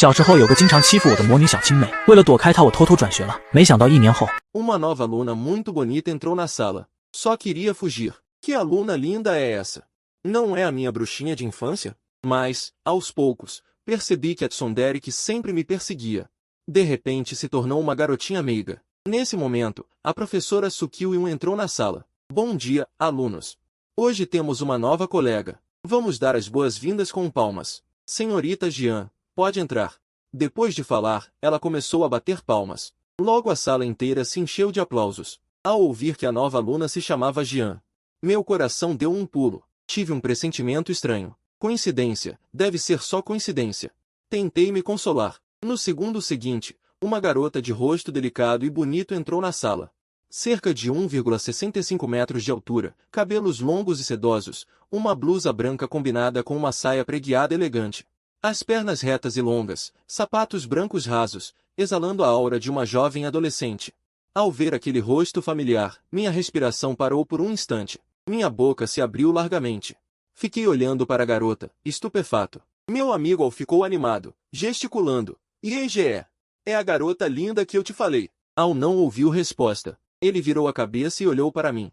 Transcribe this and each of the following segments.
小时候有个经常欺负我的魔女小青梅，为了躲开她，我偷偷转学了。没想到1年后， Uma nova aluna muito bonita entrou na sala. Só queria fugir. Que aluna linda é essa? Não é a minha bruxinha de infância? Mas, aos poucos, percebi que a tsundere que sempre me perseguia, de repente se tornou uma garotinha meiga. Nesse momento, a professora Sukiyun entrou na sala. Bom dia, alunos. Hoje temos uma nova colega. Vamos dar as boas-vindas com palmas. Senhorita Jian, pode entrar. Depois de falar, ela começou a bater palmas. Logo a sala inteira se encheu de aplausos, ao ouvir que a nova aluna se chamava Jian. Meu coração deu um pulo. Tive um pressentimento estranho. Coincidência, deve ser só coincidência. Tentei me consolar. No segundo seguinte, uma garota de rosto delicado e bonito entrou na sala. Cerca de 1,65 metros de altura, cabelos longos e sedosos, uma blusa branca combinada com uma saia preguiada elegante. As pernas retas e longas, sapatos brancos rasos, exalando a aura de uma jovem adolescente. Ao ver aquele rosto familiar, minha respiração parou por um instante. Minha boca se abriu largamente. Fiquei olhando para a garota, estupefato. Meu amigo ficou animado, gesticulando. IEGE. É a garota linda que eu te falei. Al não ouviu resposta. Ele virou a cabeça e olhou para mim.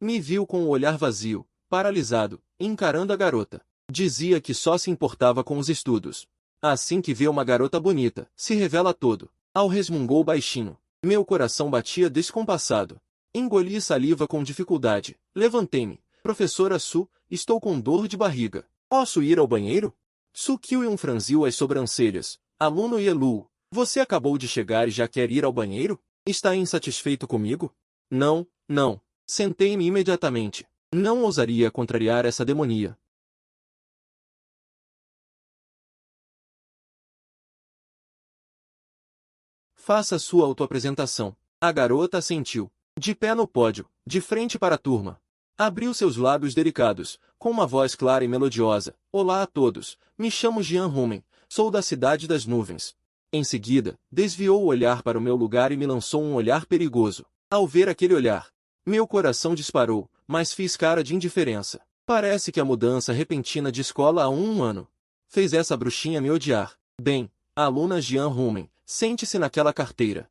Me viu com o olhar vazio, paralisado, encarando a garota. Dizia que só se importava com os estudos. Assim que vê uma garota bonita, se revela todo. Al resmungou baixinho. Meu coração batia descompassado. Engoli saliva com dificuldade. Levantei-me. Professora Su, estou com dor de barriga. Posso ir ao banheiro? Su Kyun franziu as sobrancelhas. Aluno Yelu, você acabou de chegar e já quer ir ao banheiro? Está insatisfeito comigo? Não, não. Sentei-me imediatamente. Não ousaria contrariar essa demonia. Faça sua autoapresentação. A garota assentiu. De pé no pódio, de frente para a turma. Abriu seus lábios delicados, com uma voz clara e melodiosa. Olá a todos, me chamo Jian Rumen, sou da cidade das nuvens. Em seguida, desviou o olhar para o meu lugar e me lançou um olhar perigoso. Ao ver aquele olhar, meu coração disparou, mas fiz cara de indiferença. Parece que a mudança repentina de escola há um ano fez essa bruxinha me odiar. Bem, a aluna Jian Rumen, sente-se naquela carteira.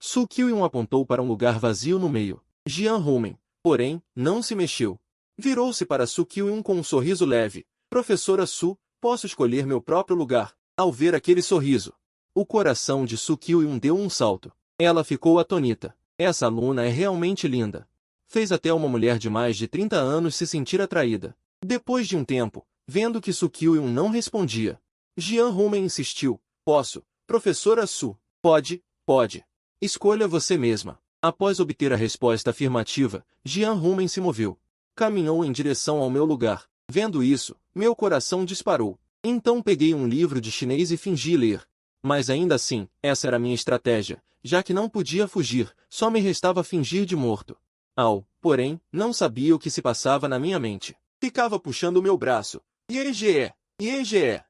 Su Kyun apontou para um lugar vazio no meio. Jian Rumen, porém, não se mexeu. Virou-se para Su Kyun com um sorriso leve. Professora Su, posso escolher meu próprio lugar. Ao ver aquele sorriso, o coração de Su Kyun deu um salto. Ela ficou atonita. Essa aluna é realmente linda. Fez até uma mulher de mais de 30 anos se sentir atraída. Depois de um tempo, vendo que Su Kyun não respondia, Jian Rumen insistiu. Posso, professora Su. Pode, pode. Escolha você mesma. Após obter a resposta afirmativa, Jian Rumen se moveu. Caminhou em direção ao meu lugar. Vendo isso, meu coração disparou. Então peguei um livro de chinês e fingi ler. Mas ainda assim, essa era a minha estratégia, já que não podia fugir, só me restava fingir de morto. Al, porém, não sabia o que se passava na minha mente. Ficava puxando o meu braço. IEGE, IEGE.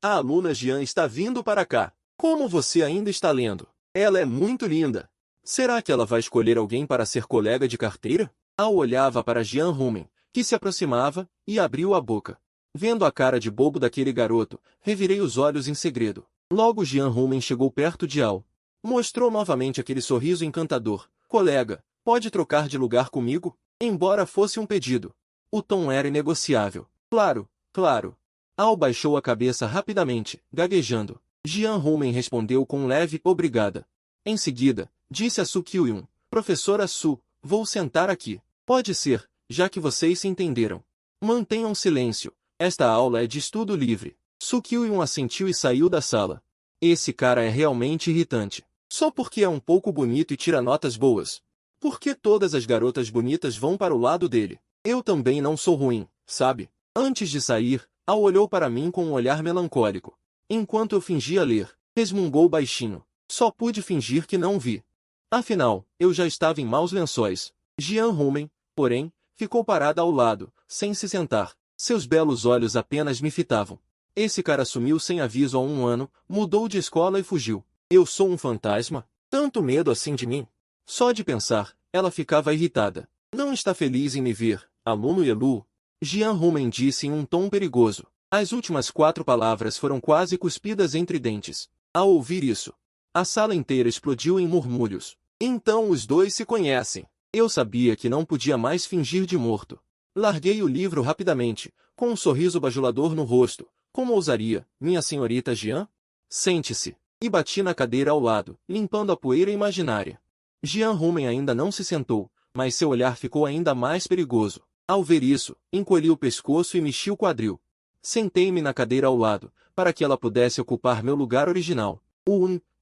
A aluna Jian está vindo para cá. Como você ainda está lendo? Ela é muito linda. Será que ela vai escolher alguém para ser colega de carteira? Al olhava para Jian Rumen, que se aproximava, e abriu a boca. Vendo a cara de bobo daquele garoto, revirei os olhos em segredo. Logo Jian Rumen chegou perto de Al. Mostrou novamente aquele sorriso encantador. Colega, pode trocar de lugar comigo? Embora fosse um pedido, o tom era inegociável. Claro, claro. Al baixou a cabeça rapidamente, gaguejando. Jian Rumen respondeu com um leve obrigada. Em seguida, disse a Su Kyun, professora Su, vou sentar aqui. Pode ser, já que vocês se entenderam. Mantenham silêncio, esta aula é de estudo livre. Su Kyun assentiu e saiu da sala. Esse cara é realmente irritante. Só porque é um pouco bonito e tira notas boas. Por que todas as garotas bonitas vão para o lado dele? Eu também não sou ruim, sabe? Antes de sair, Al olhou para mim com um olhar melancólico. Enquanto eu fingia ler, resmungou baixinho. Só pude fingir que não vi. Afinal, eu já estava em maus lençóis. Jian Rumen, porém, ficou parada ao lado, sem se sentar. Seus belos olhos apenas me fitavam. Esse cara sumiu sem aviso há um ano, mudou de escola e fugiu. Eu sou um fantasma? Tanto medo assim de mim? Só de pensar, ela ficava irritada. Não está feliz em me ver, aluno Yelu? Jian Rumen disse em um tom perigoso. As últimas 4 palavras foram quase cuspidas entre dentes. Ao ouvir isso, a sala inteira explodiu em murmúrios. Então os dois se conhecem. Eu sabia que não podia mais fingir de morto. Larguei o livro rapidamente, com um sorriso bajulador no rosto. Como ousaria, minha senhorita Jean? Sente-se. E bati na cadeira ao lado, limpando a poeira imaginária. Jean Rumen ainda não se sentou, mas seu olhar ficou ainda mais perigoso. Ao ver isso, encolhi o pescoço e mexi o quadril. Sentei-me na cadeira ao lado, para que ela pudesse ocupar meu lugar original.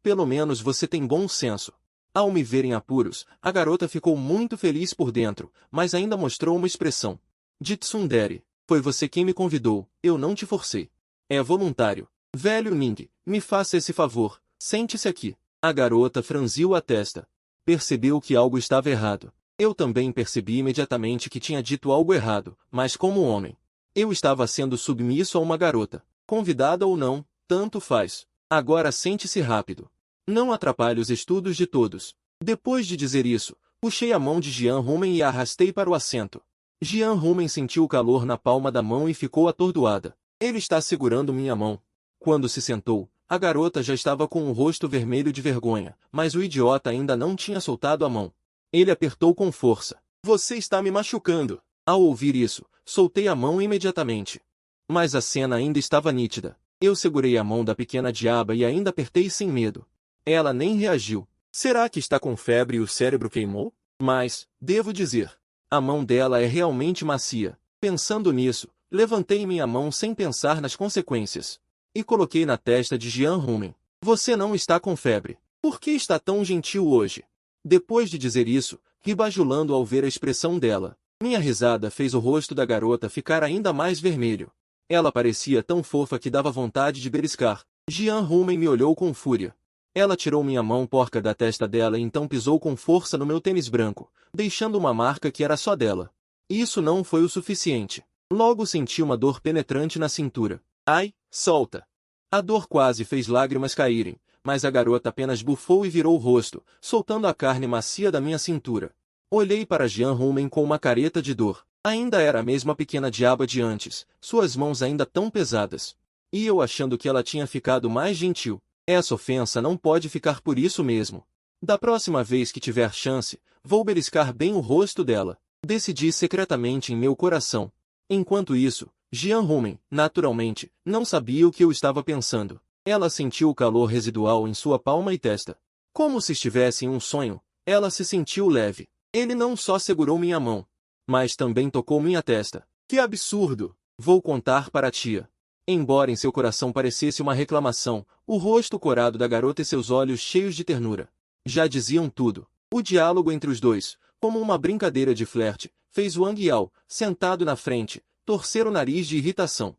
Pelo menos você tem bom senso. Ao me ver em apuros, a garota ficou muito feliz por dentro, mas ainda mostrou uma expressão de tsundere. Foi você quem me convidou, eu não te forcei. É voluntário. Velho Ning, me faça esse favor, sente-se aqui. A garota franziu a testa. Percebeu que algo estava errado. Eu também percebi imediatamente que tinha dito algo errado, mas como homem. Eu estava sendo submisso a uma garota. Convidada ou não, tanto faz. Agora sente-se rápido. Não atrapalhe os estudos de todos. Depois de dizer isso, puxei a mão de Jean Rumen e a arrastei para o assento. Jean Rumen sentiu o calor na palma da mão e ficou atordoada. Ele está segurando minha mão. Quando se sentou, a garota já estava com o rosto vermelho de vergonha, mas o idiota ainda não tinha soltado a mão. Ele apertou com força. Você está me machucando. Ao ouvir isso, soltei a mão imediatamente. Mas a cena ainda estava nítida. Eu segurei a mão da pequena diaba e ainda apertei sem medo. Ela nem reagiu. Será que está com febre e o cérebro queimou? Mas, devo dizer, a mão dela é realmente macia. Pensando nisso, levantei minha mão sem pensar nas consequências. E coloquei na testa de Jean Rumen. Você não está com febre. Por que está tão gentil hoje? Depois de dizer isso, ri bajulando ao ver a expressão dela. Minha risada fez o rosto da garota ficar ainda mais vermelho. Ela parecia tão fofa que dava vontade de beliscar. Jean Rumen me olhou com fúria. Ela tirou minha mão porca da testa dela e então pisou com força no meu tênis branco, deixando uma marca que era só dela. Isso não foi o suficiente. Logo senti uma dor penetrante na cintura. Ai, solta! A dor quase fez lágrimas caírem, mas a garota apenas bufou e virou o rosto, soltando a carne macia da minha cintura. Olhei para Jean Rumen com uma careta de dor. Ainda era a mesma pequena diaba de antes, suas mãos ainda tão pesadas. E eu achando que ela tinha ficado mais gentil. Essa ofensa não pode ficar por isso mesmo. Da próxima vez que tiver chance, vou beliscar bem o rosto dela. Decidi secretamente em meu coração. Enquanto isso, Jean Rumen, naturalmente, não sabia o que eu estava pensando. Ela sentiu o calor residual em sua palma e testa. Como se estivesse em um sonho, ela se sentiu leve. Ele não só segurou minha mão, mas também tocou minha testa. Que absurdo! Vou contar para a tia. Embora em seu coração parecesse uma reclamação, o rosto corado da garota e seus olhos cheios de ternura já diziam tudo. O diálogo entre os dois, como uma brincadeira de flerte, fez Wang Yao, sentado na frente, torcer o nariz de irritação.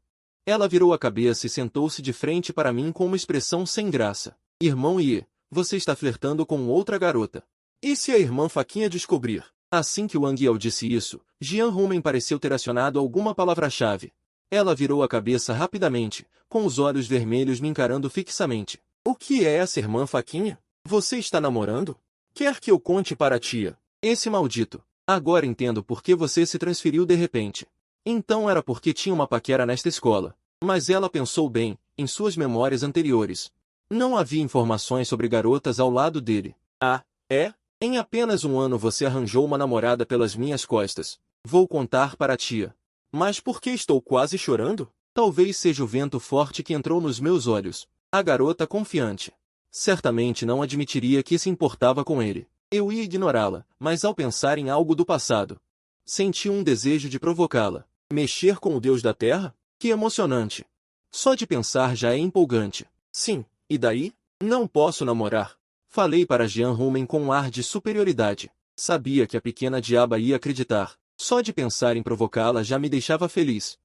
Ela virou a cabeça e sentou-se de frente para mim com uma expressão sem graça. Irmão Ye, você está flertando com outra garota. E se a irmã Faquinha descobrir? Assim que Wang Yao disse isso, Jean Rumen pareceu ter acionado alguma palavra-chave. Ela virou a cabeça rapidamente, com os olhos vermelhos me encarando fixamente. O que é essa irmã Faquinha? Você está namorando? Quer que eu conte para a tia? Esse maldito. Agora entendo por que você se transferiu de repente. Então era porque tinha uma paquera nesta escola. Mas ela pensou bem, em suas memórias anteriores. Não havia informações sobre garotas ao lado dele. Ah, é? Em apenas um ano você arranjou uma namorada pelas minhas costas. Vou contar para a tia. Mas por que estou quase chorando? Talvez seja o vento forte que entrou nos meus olhos. A garota confiante. Certamente não admitiria que se importava com ele. Eu ia ignorá-la, mas ao pensar em algo do passado, senti um desejo de provocá-la. Mexer com o deus da terra? Que emocionante. Só de pensar já é empolgante. Sim, e daí? Não posso namorar. Falei para Jean Rumen com um ar de superioridade. Sabia que a pequena diaba ia acreditar. Só de pensar em provocá-la já me deixava feliz.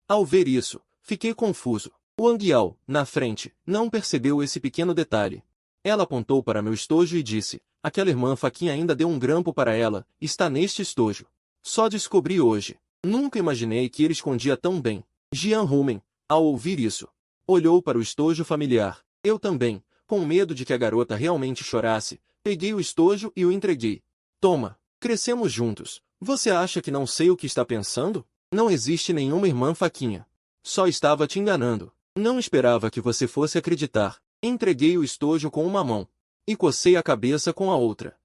Ao ver isso, fiquei confuso. Wang Yao, na frente, não percebeu esse pequeno detalhe. Ela apontou para meu estojo e disse, aquela irmã Faquinha ainda deu um grampo para ela, está neste estojo. Só descobri hoje. Nunca imaginei que ele escondia tão bem. Jean Rumen, ao ouvir isso, olhou para o estojo familiar. Eu também, com medo de que a garota realmente chorasse, peguei o estojo e o entreguei. Toma, crescemos juntos. Você acha que não sei o que está pensando? Não existe nenhuma irmã Faquinha. Só estava te enganando. Não esperava que você fosse acreditar. Entreguei o estojo com uma mão. E cocei a cabeça com a outra.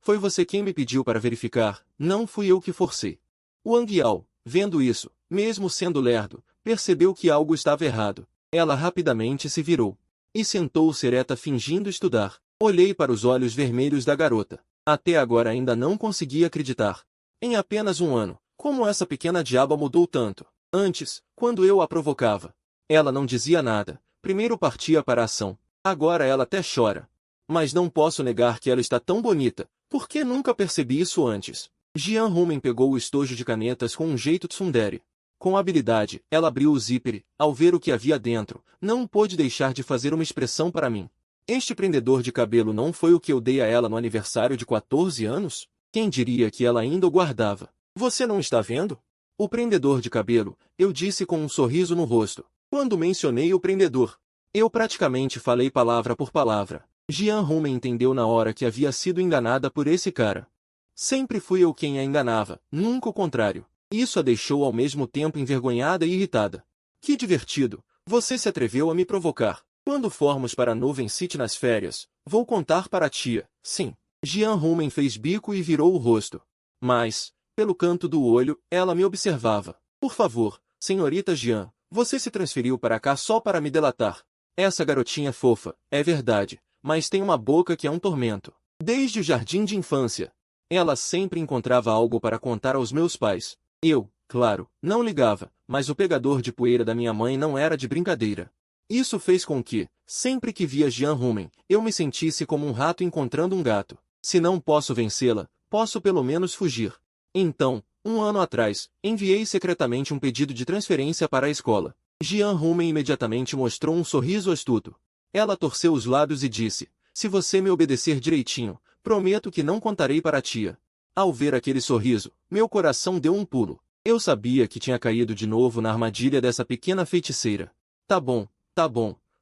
Foi você quem me pediu para verificar, não fui eu que forcei. Wang Yao, vendo isso, mesmo sendo lerdo, percebeu que algo estava errado. Ela rapidamente se virou. E sentou-se ereta fingindo estudar. Olhei para os olhos vermelhos da garota. Até agora ainda não conseguia acreditar. Em apenas um ano, como essa pequena diaba mudou tanto. Antes, quando eu a provocava, ela não dizia nada, primeiro partia para a ação. Agora ela até chora. Mas não posso negar que ela está tão bonita. Por que nunca percebi isso antes? Jian Rumen pegou o estojo de canetas com um jeito tsundere. Com habilidade, ela abriu o zíper. Ao ver o que havia dentro, não pôde deixar de fazer uma expressão para mim. Este prendedor de cabelo não foi o que eu dei a ela no aniversário de 14 anos? Quem diria que ela ainda o guardava? Você não está vendo? O prendedor de cabelo, eu disse com um sorriso no rosto. Quando mencionei o prendedor, eu praticamente falei palavra por palavra. Jian Rumen entendeu na hora que havia sido enganada por esse cara. Sempre fui eu quem a enganava, nunca o contrário. Isso a deixou ao mesmo tempo envergonhada e irritada. Que divertido, você se atreveu a me provocar. Quando formos para Nuvem City nas férias, vou contar para a tia, sim. Jian Rumen fez bico e virou o rosto. Mas, pelo canto do olho, ela me observava. Por favor, senhorita Jian, você se transferiu para cá só para me delatar. Essa garotinha fofa, é verdade, mas tem uma boca que é um tormento. Desde o jardim de infância, ela sempre encontrava algo para contar aos meus pais. Eu, claro, não ligava, mas o pegador de poeira da minha mãe não era de brincadeira. Isso fez com que, sempre que via Jian Rumen, eu me sentisse como um rato encontrando um gato. Se não posso vencê-la, posso pelo menos fugir. Então, um ano atrás, enviei secretamente um pedido de transferência para a escola. Jian Rumen imediatamente mostrou um sorriso astuto. Ela torceu os lábios e disse, se você me obedecer direitinho, prometo que não contarei para a tia. Ao ver aquele sorriso, meu coração deu um pulo. Eu sabia que tinha caído de novo na armadilha dessa pequena feiticeira. Tá bom,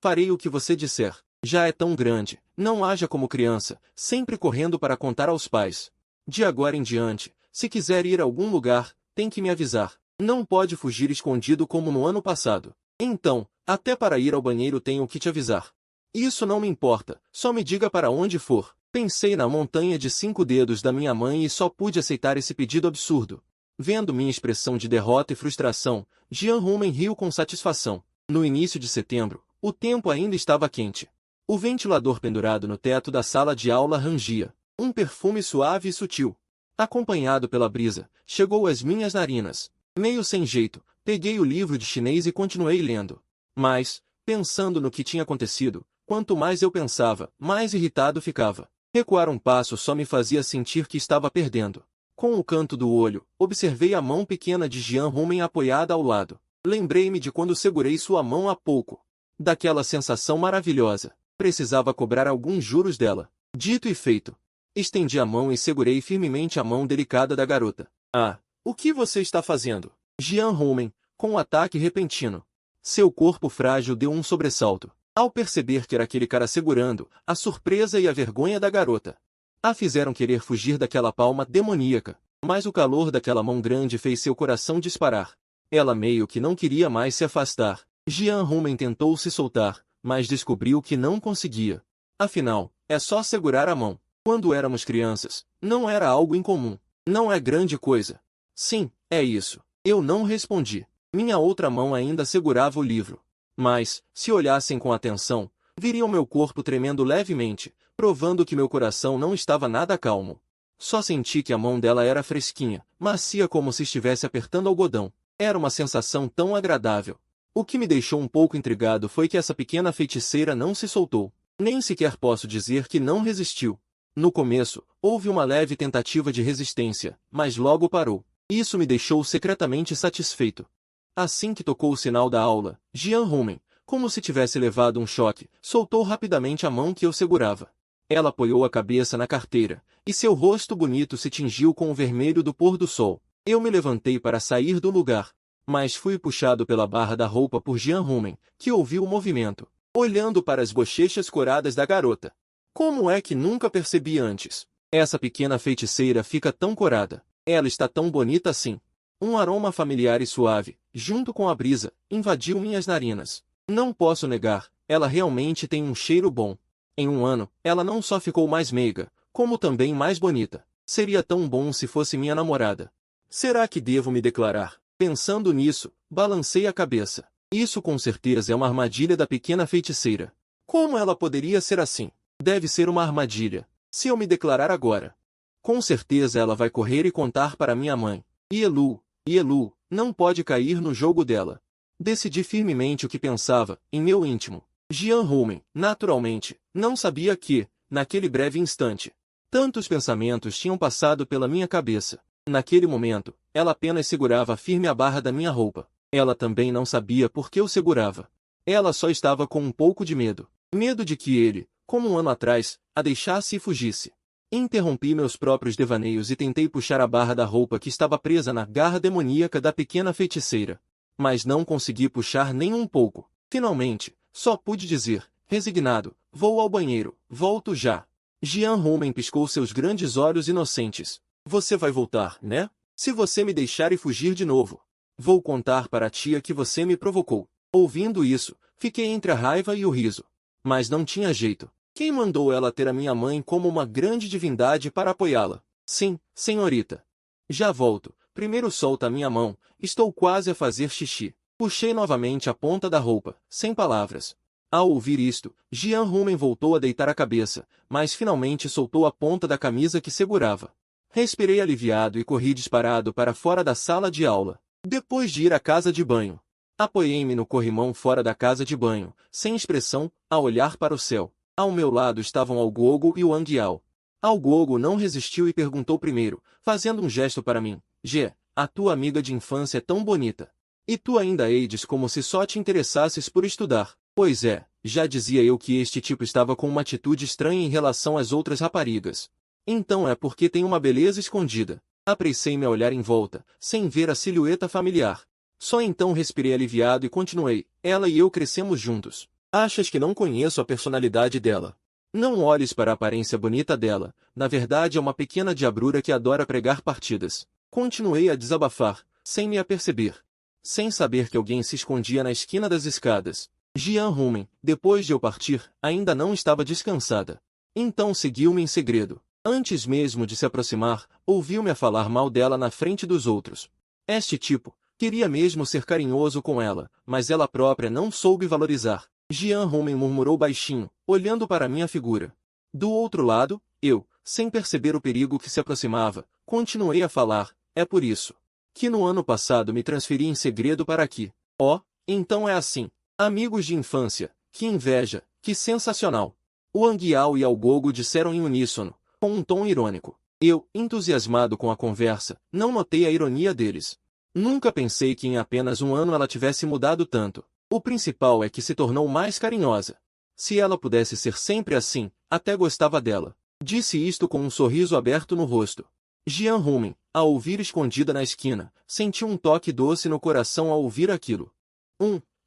farei o que você disser. Já é tão grande, não haja como criança, sempre correndo para contar aos pais. De agora em diante, se quiser ir a algum lugar, tem que me avisar. Não pode fugir escondido como no ano passado. Então, até para ir ao banheiro tenho que te avisar. Isso não me importa, só me diga para onde for. Pensei na montanha de 5 dedos da minha mãe e só pude aceitar esse pedido absurdo. Vendo minha expressão de derrota e frustração, Jian Rumen riu com satisfação. No início de setembro, o tempo ainda estava quente. O ventilador pendurado no teto da sala de aula rangia um perfume suave e sutil. Acompanhado pela brisa, chegou às minhas narinas. Meio sem jeito, peguei o livro de chinês e continuei lendo. Mas, pensando no que tinha acontecido, quanto mais eu pensava, mais irritado ficava. Recuar um passo só me fazia sentir que estava perdendo. Com o canto do olho, observei a mão pequena de Jian Rumen apoiada ao lado. Lembrei-me de quando segurei sua mão há pouco. Daquela sensação maravilhosa. Precisava cobrar alguns juros dela. Dito e feito. Estendi a mão e segurei firmemente a mão delicada da garota. Ah, o que você está fazendo? Jian Rumen, com um ataque repentino. Seu corpo frágil deu um sobressalto. Ao perceber que era aquele cara segurando, a surpresa e a vergonha da garota a fizeram querer fugir daquela palma demoníaca. Mas o calor daquela mão grande fez seu coração disparar. Ela meio que não queria mais se afastar. Jian Rumen tentou se soltar, mas descobriu que não conseguia. Afinal, é só segurar a mão. Quando éramos crianças, não era algo incomum. Não é grande coisa. Sim, é isso. Eu não respondi. Minha outra mão ainda segurava o livro. Mas, se olhassem com atenção, viriam meu corpo tremendo levemente, provando que meu coração não estava nada calmo. Só senti que a mão dela era fresquinha, macia como se estivesse apertando algodão. Era uma sensação tão agradável. O que me deixou um pouco intrigado foi que essa pequena feiticeira não se soltou. Nem sequer posso dizer que não resistiu. No começo, houve uma leve tentativa de resistência, mas logo parou. Isso me deixou secretamente satisfeito. Assim que tocou o sinal da aula, Jian Rumen, como se tivesse levado um choque, soltou rapidamente a mão que eu segurava. Ela apoiou a cabeça na carteira, e seu rosto bonito se tingiu com o vermelho do pôr do sol. Eu me levantei para sair do lugar, mas fui puxado pela barra da roupa por Jian Rumen, que ouviu o movimento, olhando para as bochechas coradas da garota. Como é que nunca percebi antes? Essa pequena feiticeira fica tão corada. Ela está tão bonita assim. Um aroma familiar e suave, junto com a brisa, invadiu minhas narinas. Não posso negar, ela realmente tem um cheiro bom. Em um ano, ela não só ficou mais meiga, como também mais bonita. Seria tão bom se fosse minha namorada. Será que devo me declarar? Pensando nisso, balancei a cabeça. Isso com certeza é uma armadilha da pequena feiticeira. Como ela poderia ser assim? Deve ser uma armadilha. Se eu me declarar agora, com certeza ela vai correr e contar para minha mãe. Ielu, não pode cair no jogo dela. Decidi firmemente o que pensava, em meu íntimo. Jian Rumen, naturalmente, não sabia que, naquele breve instante, tantos pensamentos tinham passado pela minha cabeça. Naquele momento, ela apenas segurava firme a barra da minha roupa. Ela também não sabia por que eu segurava. Ela só estava com um pouco de medo. Medo de que ele, como um ano atrás, a deixasse e fugisse. Interrompi meus próprios devaneios e tentei puxar a barra da roupa que estava presa na garra demoníaca da pequena feiticeira. Mas não consegui puxar nem um pouco. Finalmente, só pude dizer, resignado, vou ao banheiro, volto já. Jian Rumen piscou seus grandes olhos inocentes. Você vai voltar, né? Se você me deixar e fugir de novo, vou contar para a tia que você me provocou. Ouvindo isso, fiquei entre a raiva e o riso. Mas não tinha jeito. Quem mandou ela ter a minha mãe como uma grande divindade para apoiá-la? Sim, senhorita. Já volto. Primeiro solta a minha mão. Estou quase a fazer xixi. Puxei novamente a ponta da roupa, sem palavras. Ao ouvir isto, Jian Rumen voltou a deitar a cabeça, mas finalmente soltou a ponta da camisa que segurava. Respirei aliviado e corri disparado para fora da sala de aula. Depois de ir à casa de banho, apoiei-me no corrimão fora da casa de banho, sem expressão, a olhar para o céu. Ao meu lado estavam Algogo e o Anguiao. Algogo não resistiu e perguntou primeiro, fazendo um gesto para mim. Gê, a tua amiga de infância é tão bonita. E tu ainda eides como se só te interessasses por estudar. Pois é, já dizia eu que este tipo estava com uma atitude estranha em relação às outras raparigas. Então é porque tem uma beleza escondida. Apressei-me a olhar em volta, sem ver a silhueta familiar. Só então respirei aliviado e continuei. Ela e eu crescemos juntos. Achas que não conheço a personalidade dela? Não olhes para a aparência bonita dela. Na verdade é uma pequena diabrura que adora pregar partidas. Continuei a desabafar, sem me aperceber. Sem saber que alguém se escondia na esquina das escadas. Jian Rumen, depois de eu partir, ainda não estava descansada. Então seguiu-me em segredo. Antes mesmo de se aproximar, ouviu-me a falar mal dela na frente dos outros. Este tipo, queria mesmo ser carinhoso com ela, mas ela própria não soube valorizar. Jian Rumen murmurou baixinho, olhando para minha figura. Do outro lado, eu, sem perceber o perigo que se aproximava, continuei a falar. É por isso que no ano passado me transferi em segredo para aqui. Oh, então é assim. Amigos de infância, que inveja, que sensacional. O Anguiao e Algogo disseram em uníssono, com um tom irônico. Eu, entusiasmado com a conversa, não notei a ironia deles. Nunca pensei que em apenas um ano ela tivesse mudado tanto. O principal é que se tornou mais carinhosa. Se ela pudesse ser sempre assim, até gostava dela. Disse isto com um sorriso aberto no rosto. Jian Rumen, ao ouvir escondida na esquina, sentiu um toque doce no coração ao ouvir aquilo.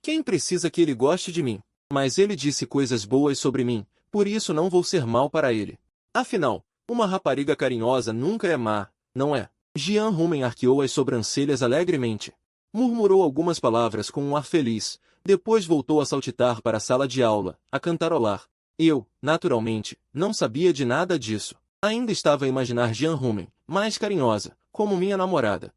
Quem precisa que ele goste de mim? Mas ele disse coisas boas sobre mim, por isso não vou ser mal para ele. Afinal, uma rapariga carinhosa nunca é má, não é? Jian Rumen arqueou as sobrancelhas alegremente. Murmurou algumas palavras com um ar feliz, depois voltou a saltitar para a sala de aula, a cantarolar. Eu, naturalmente, não sabia de nada disso. Ainda estava a imaginar Jian Rumen, mais carinhosa, como minha namorada.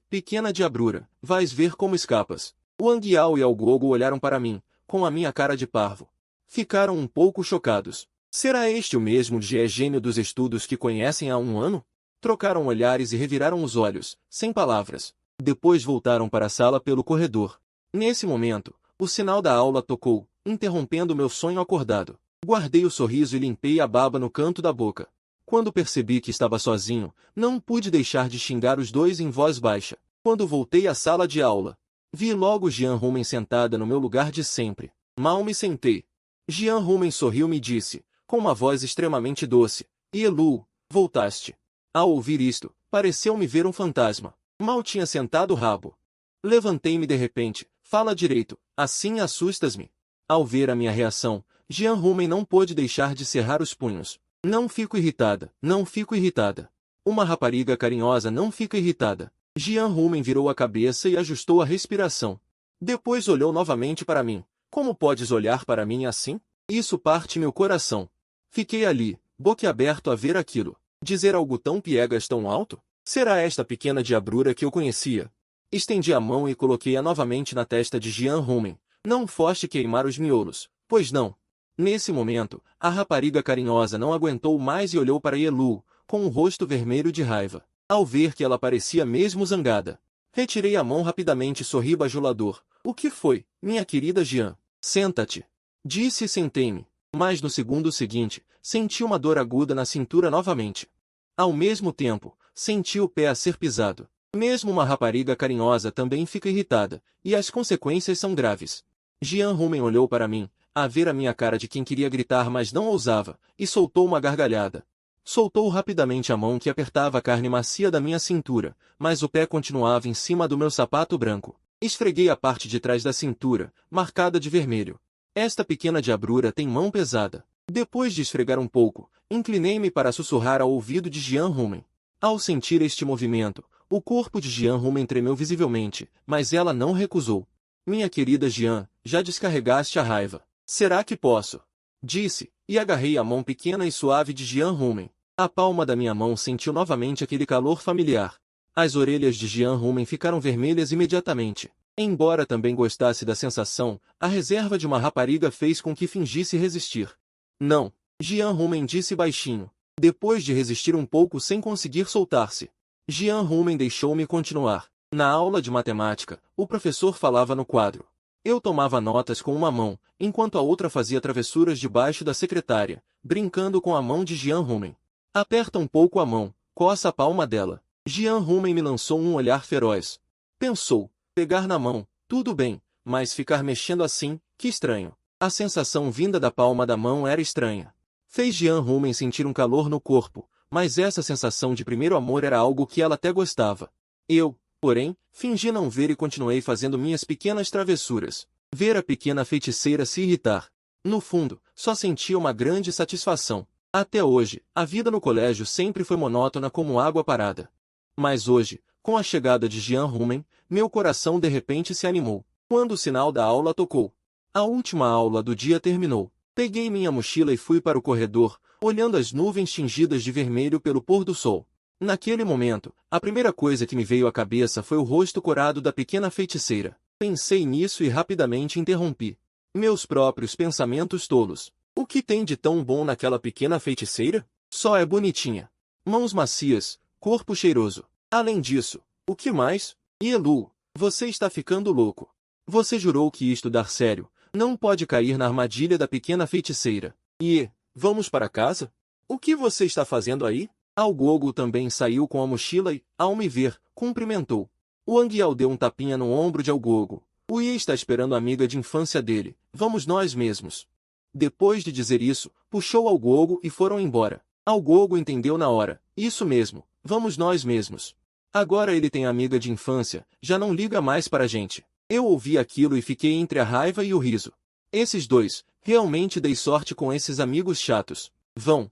Pequena diabrura, vais ver como escapas. O Anguiao e Algogo olharam para mim, com a minha cara de parvo. Ficaram um pouco chocados. Será este o mesmo gênio dos estudos que conhecem há um ano? Trocaram olhares e reviraram os olhos, sem palavras. Depois voltaram para a sala pelo corredor. Nesse momento, o sinal da aula tocou, interrompendo meu sonho acordado. Guardei o sorriso e limpei a baba no canto da boca. Quando percebi que estava sozinho, não pude deixar de xingar os dois em voz baixa. Quando voltei à sala de aula, vi logo Jian Rumen sentada no meu lugar de sempre. Mal me sentei. Jian Rumen sorriu-me e disse, com uma voz extremamente doce, Ielu, voltaste. Ao ouvir isto, pareceu-me ver um fantasma. Mal tinha sentado o rabo. Levantei-me de repente. Fala direito, assim assustas-me. Ao ver a minha reação, Jian Rumen não pôde deixar de cerrar os punhos. Não fico irritada, não fico irritada. Uma rapariga carinhosa não fica irritada. Jian Rumen virou a cabeça e ajustou a respiração. Depois olhou novamente para mim. Como podes olhar para mim assim? Isso parte meu coração. Fiquei ali, boquiaberto a ver aquilo. Dizer algo tão piegas tão alto? Será esta pequena diabrura que eu conhecia? Estendi a mão e coloquei-a novamente na testa de Jian Rumen. Não foste queimar os miolos, pois não? Nesse momento, a rapariga carinhosa não aguentou mais e olhou para Yelu, com o rosto vermelho de raiva, ao ver que ela parecia mesmo zangada. Retirei a mão rapidamente e sorri bajulador. O que foi, minha querida Jian? Senta-te. Disse e sentei-me. Mas no segundo seguinte, senti uma dor aguda na cintura novamente. Ao mesmo tempo, senti o pé a ser pisado. Mesmo uma rapariga carinhosa também fica irritada, e as consequências são graves. Jian Rumen olhou para mim, a ver a minha cara de quem queria gritar mas não ousava, e soltou uma gargalhada. Soltou rapidamente a mão que apertava a carne macia da minha cintura, mas o pé continuava em cima do meu sapato branco. Esfreguei a parte de trás da cintura, marcada de vermelho. Esta pequena diabrura tem mão pesada. Depois de esfregar um pouco, inclinei-me para sussurrar ao ouvido de Jian Rumen. Ao sentir este movimento, o corpo de Jian Rumen tremeu visivelmente, mas ela não recusou. Minha querida Jian, já descarregaste a raiva. Será que posso? Disse, e agarrei a mão pequena e suave de Jian Rumen. A palma da minha mão sentiu novamente aquele calor familiar. As orelhas de Jian Rumen ficaram vermelhas imediatamente. Embora também gostasse da sensação, a reserva de uma rapariga fez com que fingisse resistir. Não, Jian Rumen disse baixinho, depois de resistir um pouco sem conseguir soltar-se. Jian Rumen deixou-me continuar. Na aula de matemática, o professor falava no quadro. Eu tomava notas com uma mão, enquanto a outra fazia travessuras debaixo da secretária, brincando com a mão de Jian Rumen. Aperta um pouco a mão, coça a palma dela. Jian Rumen me lançou um olhar feroz. Pensou, pegar na mão, tudo bem, mas ficar mexendo assim, que estranho. A sensação vinda da palma da mão era estranha. Fez Jian Rumen sentir um calor no corpo, mas essa sensação de primeiro amor era algo que ela até gostava. Eu, porém, fingi não ver e continuei fazendo minhas pequenas travessuras. Ver a pequena feiticeira se irritar. No fundo, só sentia uma grande satisfação. Até hoje, a vida no colégio sempre foi monótona como água parada. Mas hoje, com a chegada de Jian Rumen, meu coração de repente se animou. Quando o sinal da aula tocou. A última aula do dia terminou. Peguei minha mochila e fui para o corredor, olhando as nuvens tingidas de vermelho pelo pôr do sol. Naquele momento, a primeira coisa que me veio à cabeça foi o rosto corado da pequena feiticeira. Pensei nisso e rapidamente interrompi. Meus próprios pensamentos tolos. O que tem de tão bom naquela pequena feiticeira? Só é bonitinha. Mãos macias, corpo cheiroso. Além disso, o que mais? Yelu, você está ficando louco. Você jurou que isto dar sério. Não pode cair na armadilha da pequena feiticeira. E, vamos para casa? O que você está fazendo aí? Algogo também saiu com a mochila e, ao me ver, cumprimentou. Wang Yao deu um tapinha no ombro de Algogo. O Ye está esperando a amiga de infância dele. Vamos nós mesmos. Depois de dizer isso, puxou Algogo e foram embora. Algogo entendeu na hora. Isso mesmo, vamos nós mesmos. Agora ele tem amiga de infância, já não liga mais para a gente. Eu ouvi aquilo e fiquei entre a raiva e o riso. Esses dois, realmente dei sorte com esses amigos chatos. Vão,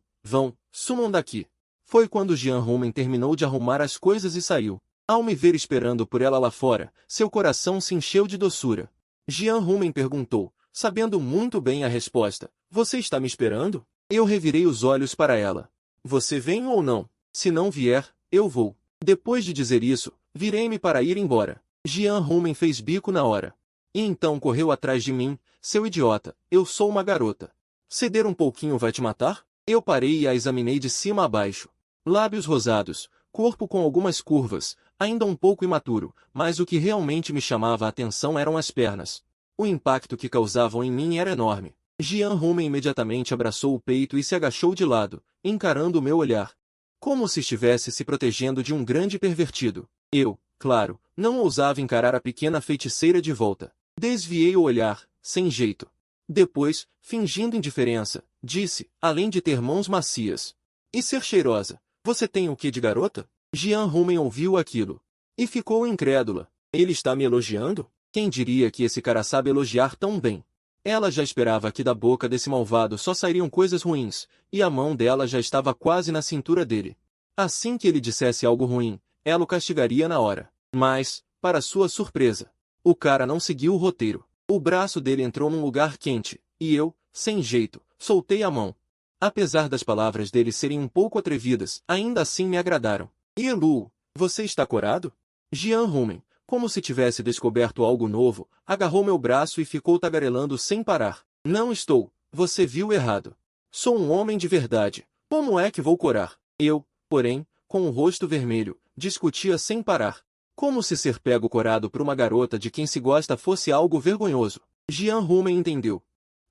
sumam daqui. Foi quando Jian Rumen terminou de arrumar as coisas e saiu. Ao me ver esperando por ela lá fora, seu coração se encheu de doçura. Jian Rumen perguntou, sabendo muito bem a resposta. Você está me esperando? Eu revirei os olhos para ela. Você vem ou não? Se não vier, eu vou. Depois de dizer isso, virei-me para ir embora. Jian Rumen fez bico na hora. E então correu atrás de mim, seu idiota, eu sou uma garota. Ceder um pouquinho vai te matar? Eu parei e a examinei de cima a baixo. Lábios rosados, corpo com algumas curvas, ainda um pouco imaturo, mas o que realmente me chamava a atenção eram as pernas. O impacto que causavam em mim era enorme. Jian Rumen imediatamente abraçou o peito e se agachou de lado, encarando o meu olhar. Como se estivesse se protegendo de um grande pervertido. Eu, claro, não ousava encarar a pequena feiticeira de volta. Desviei o olhar, sem jeito. Depois, fingindo indiferença, disse, além de ter mãos macias e ser cheirosa, você tem o que de garota? Jian Rumen ouviu aquilo e ficou incrédula. Ele está me elogiando? Quem diria que esse cara sabe elogiar tão bem? Ela já esperava que da boca desse malvado só sairiam coisas ruins, e a mão dela já estava quase na cintura dele. Assim que ele dissesse algo ruim, ela o castigaria na hora. Mas, para sua surpresa, o cara não seguiu o roteiro. O braço dele entrou num lugar quente, e eu, sem jeito, soltei a mão. Apesar das palavras dele serem um pouco atrevidas, ainda assim me agradaram. Lu, você está corado? Jian Rumen, como se tivesse descoberto algo novo, agarrou meu braço e ficou tagarelando sem parar. Não estou, você viu errado. Sou um homem de verdade, como é que vou corar? Eu, porém, com o rosto vermelho, discutia sem parar. Como se ser pego corado por uma garota de quem se gosta fosse algo vergonhoso. Jian Rumen entendeu.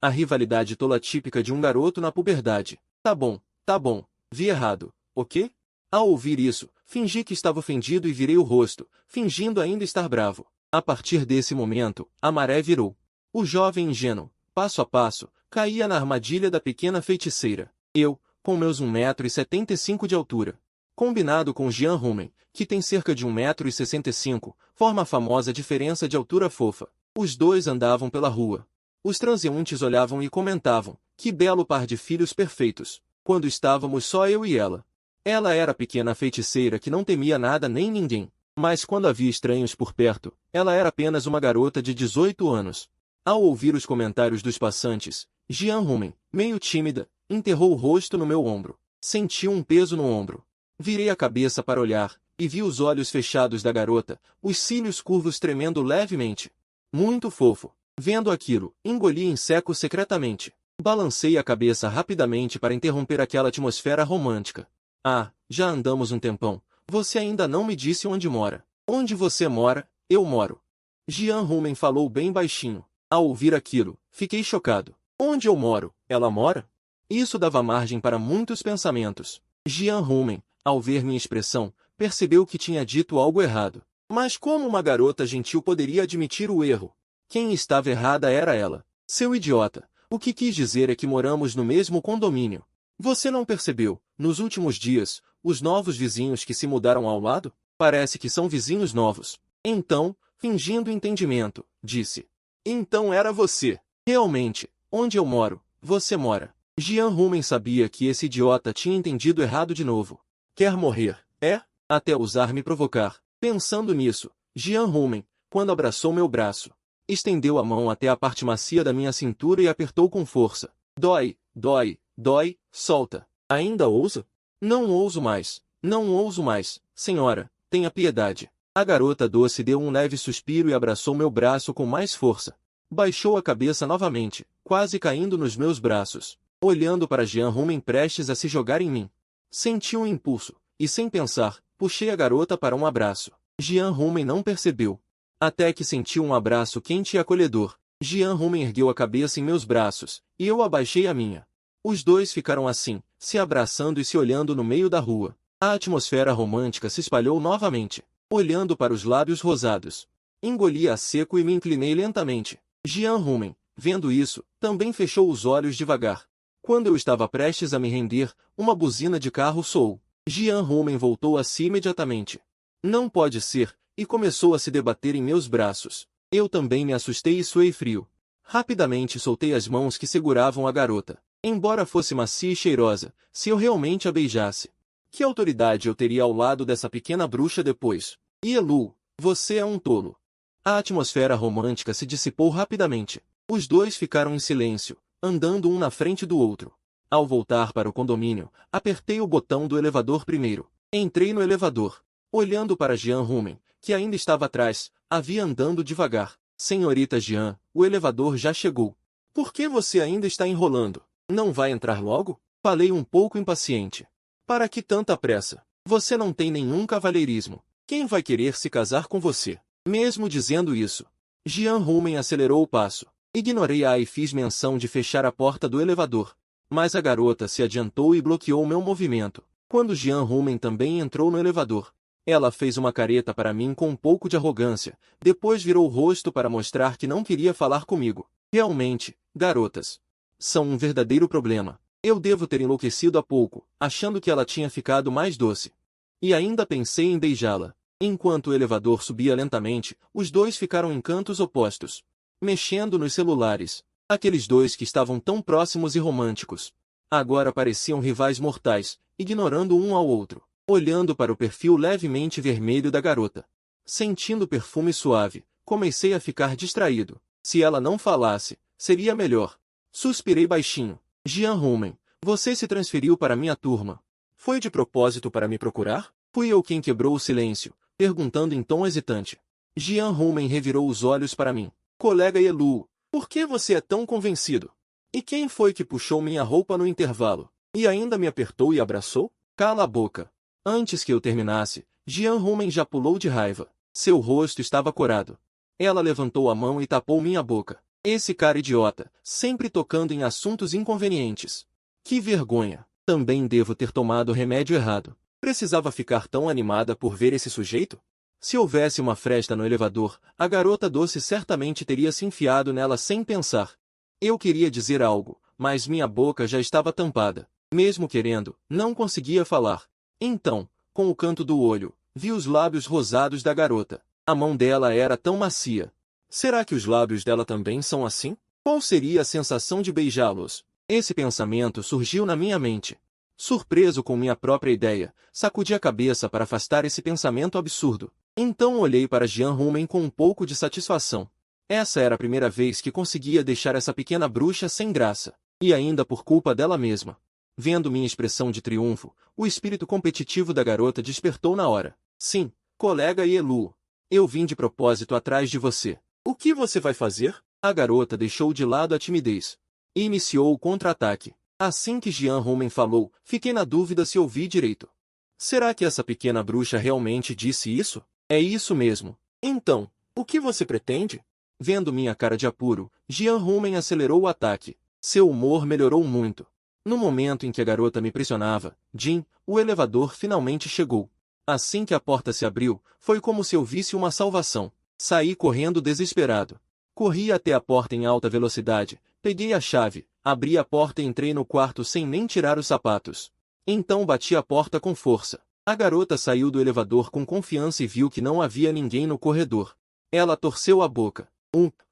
A rivalidade tola típica de um garoto na puberdade. Tá bom, vi errado, ok? Ao ouvir isso, fingi que estava ofendido e virei o rosto, fingindo ainda estar bravo. A partir desse momento, a maré virou. O jovem ingênuo, passo a passo, caía na armadilha da pequena feiticeira. Eu, com meus 1,75 m de altura, combinado com Jian Rumen, que tem cerca de 1,65 m, forma a famosa diferença de altura fofa. Os dois andavam pela rua. Os transeuntes olhavam e comentavam, que belo par de filhos perfeitos, quando estávamos só eu e ela. Ela era a pequena feiticeira que não temia nada nem ninguém, mas quando havia estranhos por perto, ela era apenas uma garota de 18 anos. Ao ouvir os comentários dos passantes, Jian Rumen, meio tímida, enterrou o rosto no meu ombro. Senti um peso no ombro. Virei a cabeça para olhar, e vi os olhos fechados da garota, os cílios curvos tremendo levemente. Muito fofo. Vendo aquilo, engoli em seco secretamente. Balancei a cabeça rapidamente para interromper aquela atmosfera romântica. Ah, já andamos um tempão. Você ainda não me disse onde mora. Onde você mora, eu moro. Jian Rumen falou bem baixinho. Ao ouvir aquilo, fiquei chocado. Onde eu moro, ela mora? Isso dava margem para muitos pensamentos. Jian Rumen, ao ver minha expressão, percebeu que tinha dito algo errado. Mas como uma garota gentil poderia admitir o erro? Quem estava errada era ela. Seu idiota, o que quis dizer é que moramos no mesmo condomínio. Você não percebeu, nos últimos dias, os novos vizinhos que se mudaram ao lado? Parece que são vizinhos novos. Então, fingindo entendimento, disse. Então era você. Realmente, onde eu moro, você mora. Jian Rumen sabia que esse idiota tinha entendido errado de novo. Quer morrer, é? Até ousar me provocar. Pensando nisso, Jian Rumen, quando abraçou meu braço, estendeu a mão até a parte macia da minha cintura e apertou com força. Dói, solta. Ainda ousa? Não ouso mais, senhora, tenha piedade. A garota doce deu um leve suspiro e abraçou meu braço com mais força. Baixou a cabeça novamente, quase caindo nos meus braços, olhando para Jian Rumen prestes a se jogar em mim. Senti um impulso, e sem pensar, puxei a garota para um abraço. Jian Rumen não percebeu. Até que senti um abraço quente e acolhedor. Jian Rumen ergueu a cabeça em meus braços, e eu abaixei a minha. Os dois ficaram assim, se abraçando e se olhando no meio da rua. A atmosfera romântica se espalhou novamente. Olhando para os lábios rosados, engoli a seco e me inclinei lentamente. Jian Rumen, vendo isso, também fechou os olhos devagar. Quando eu estava prestes a me render, uma buzina de carro soou. Jian Rumen voltou a si imediatamente. Não pode ser, e começou a se debater em meus braços. Eu também me assustei e suei frio. Rapidamente soltei as mãos que seguravam a garota. Embora fosse macia e cheirosa, se eu realmente a beijasse, que autoridade eu teria ao lado dessa pequena bruxa depois? Lu, você é um tolo. A atmosfera romântica se dissipou rapidamente. Os dois ficaram em silêncio, andando um na frente do outro. Ao voltar para o condomínio, apertei o botão do elevador primeiro. Entrei no elevador. Olhando para Jian Rumen, que ainda estava atrás, a vi andando devagar. Senhorita Jian, o elevador já chegou. Por que você ainda está enrolando? Não vai entrar logo? Falei um pouco impaciente. Para que tanta pressa? Você não tem nenhum cavalheirismo. Quem vai querer se casar com você? Mesmo dizendo isso, Jian Rumen acelerou o passo. Ignorei-a e fiz menção de fechar a porta do elevador. Mas a garota se adiantou e bloqueou meu movimento. Quando Jian Rumen também entrou no elevador, ela fez uma careta para mim com um pouco de arrogância, depois virou o rosto para mostrar que não queria falar comigo. Realmente, garotas são um verdadeiro problema. Eu devo ter enlouquecido há pouco, achando que ela tinha ficado mais doce. E ainda pensei em beijá-la. Enquanto o elevador subia lentamente, os dois ficaram em cantos opostos, mexendo nos celulares. Aqueles dois que estavam tão próximos e românticos, agora pareciam rivais mortais, ignorando um ao outro, olhando para o perfil levemente vermelho da garota. Sentindo o perfume suave, comecei a ficar distraído. Se ela não falasse, seria melhor. Suspirei baixinho. Jian Rumen, você se transferiu para minha turma. Foi de propósito para me procurar? Fui eu quem quebrou o silêncio, perguntando em tom hesitante. Jian Rumen revirou os olhos para mim. Colega Yelu, por que você é tão convencido? E quem foi que puxou minha roupa no intervalo? E ainda me apertou e abraçou? Cala a boca. Antes que eu terminasse, Jian Rumen já pulou de raiva. Seu rosto estava corado. Ela levantou a mão e tapou minha boca. Esse cara idiota, sempre tocando em assuntos inconvenientes. Que vergonha. Também devo ter tomado o remédio errado. Precisava ficar tão animada por ver esse sujeito? Se houvesse uma fresta no elevador, a garota doce certamente teria se enfiado nela sem pensar. Eu queria dizer algo, mas minha boca já estava tampada. Mesmo querendo, não conseguia falar. Então, com o canto do olho, vi os lábios rosados da garota. A mão dela era tão macia. Será que os lábios dela também são assim? Qual seria a sensação de beijá-los? Esse pensamento surgiu na minha mente. Surpreso com minha própria ideia, sacudi a cabeça para afastar esse pensamento absurdo. Então olhei para Jian Rumen com um pouco de satisfação. Essa era a primeira vez que conseguia deixar essa pequena bruxa sem graça, e ainda por culpa dela mesma. Vendo minha expressão de triunfo, o espírito competitivo da garota despertou na hora. Sim, colega Yelu, eu vim de propósito atrás de você. O que você vai fazer? A garota deixou de lado a timidez e iniciou o contra-ataque. Assim que Jian Rumen falou, fiquei na dúvida se ouvi direito. Será que essa pequena bruxa realmente disse isso? É isso mesmo. Então, o que você pretende? Vendo minha cara de apuro, Jian Rumen acelerou o ataque. Seu humor melhorou muito. No momento em que a garota me pressionava, Jin, o elevador finalmente chegou. Assim que a porta se abriu, foi como se eu visse uma salvação. Saí correndo desesperado. Corri até a porta em alta velocidade, peguei a chave, abri a porta e entrei no quarto sem nem tirar os sapatos. Então bati a porta com força. A garota saiu do elevador com confiança e viu que não havia ninguém no corredor. Ela torceu a boca.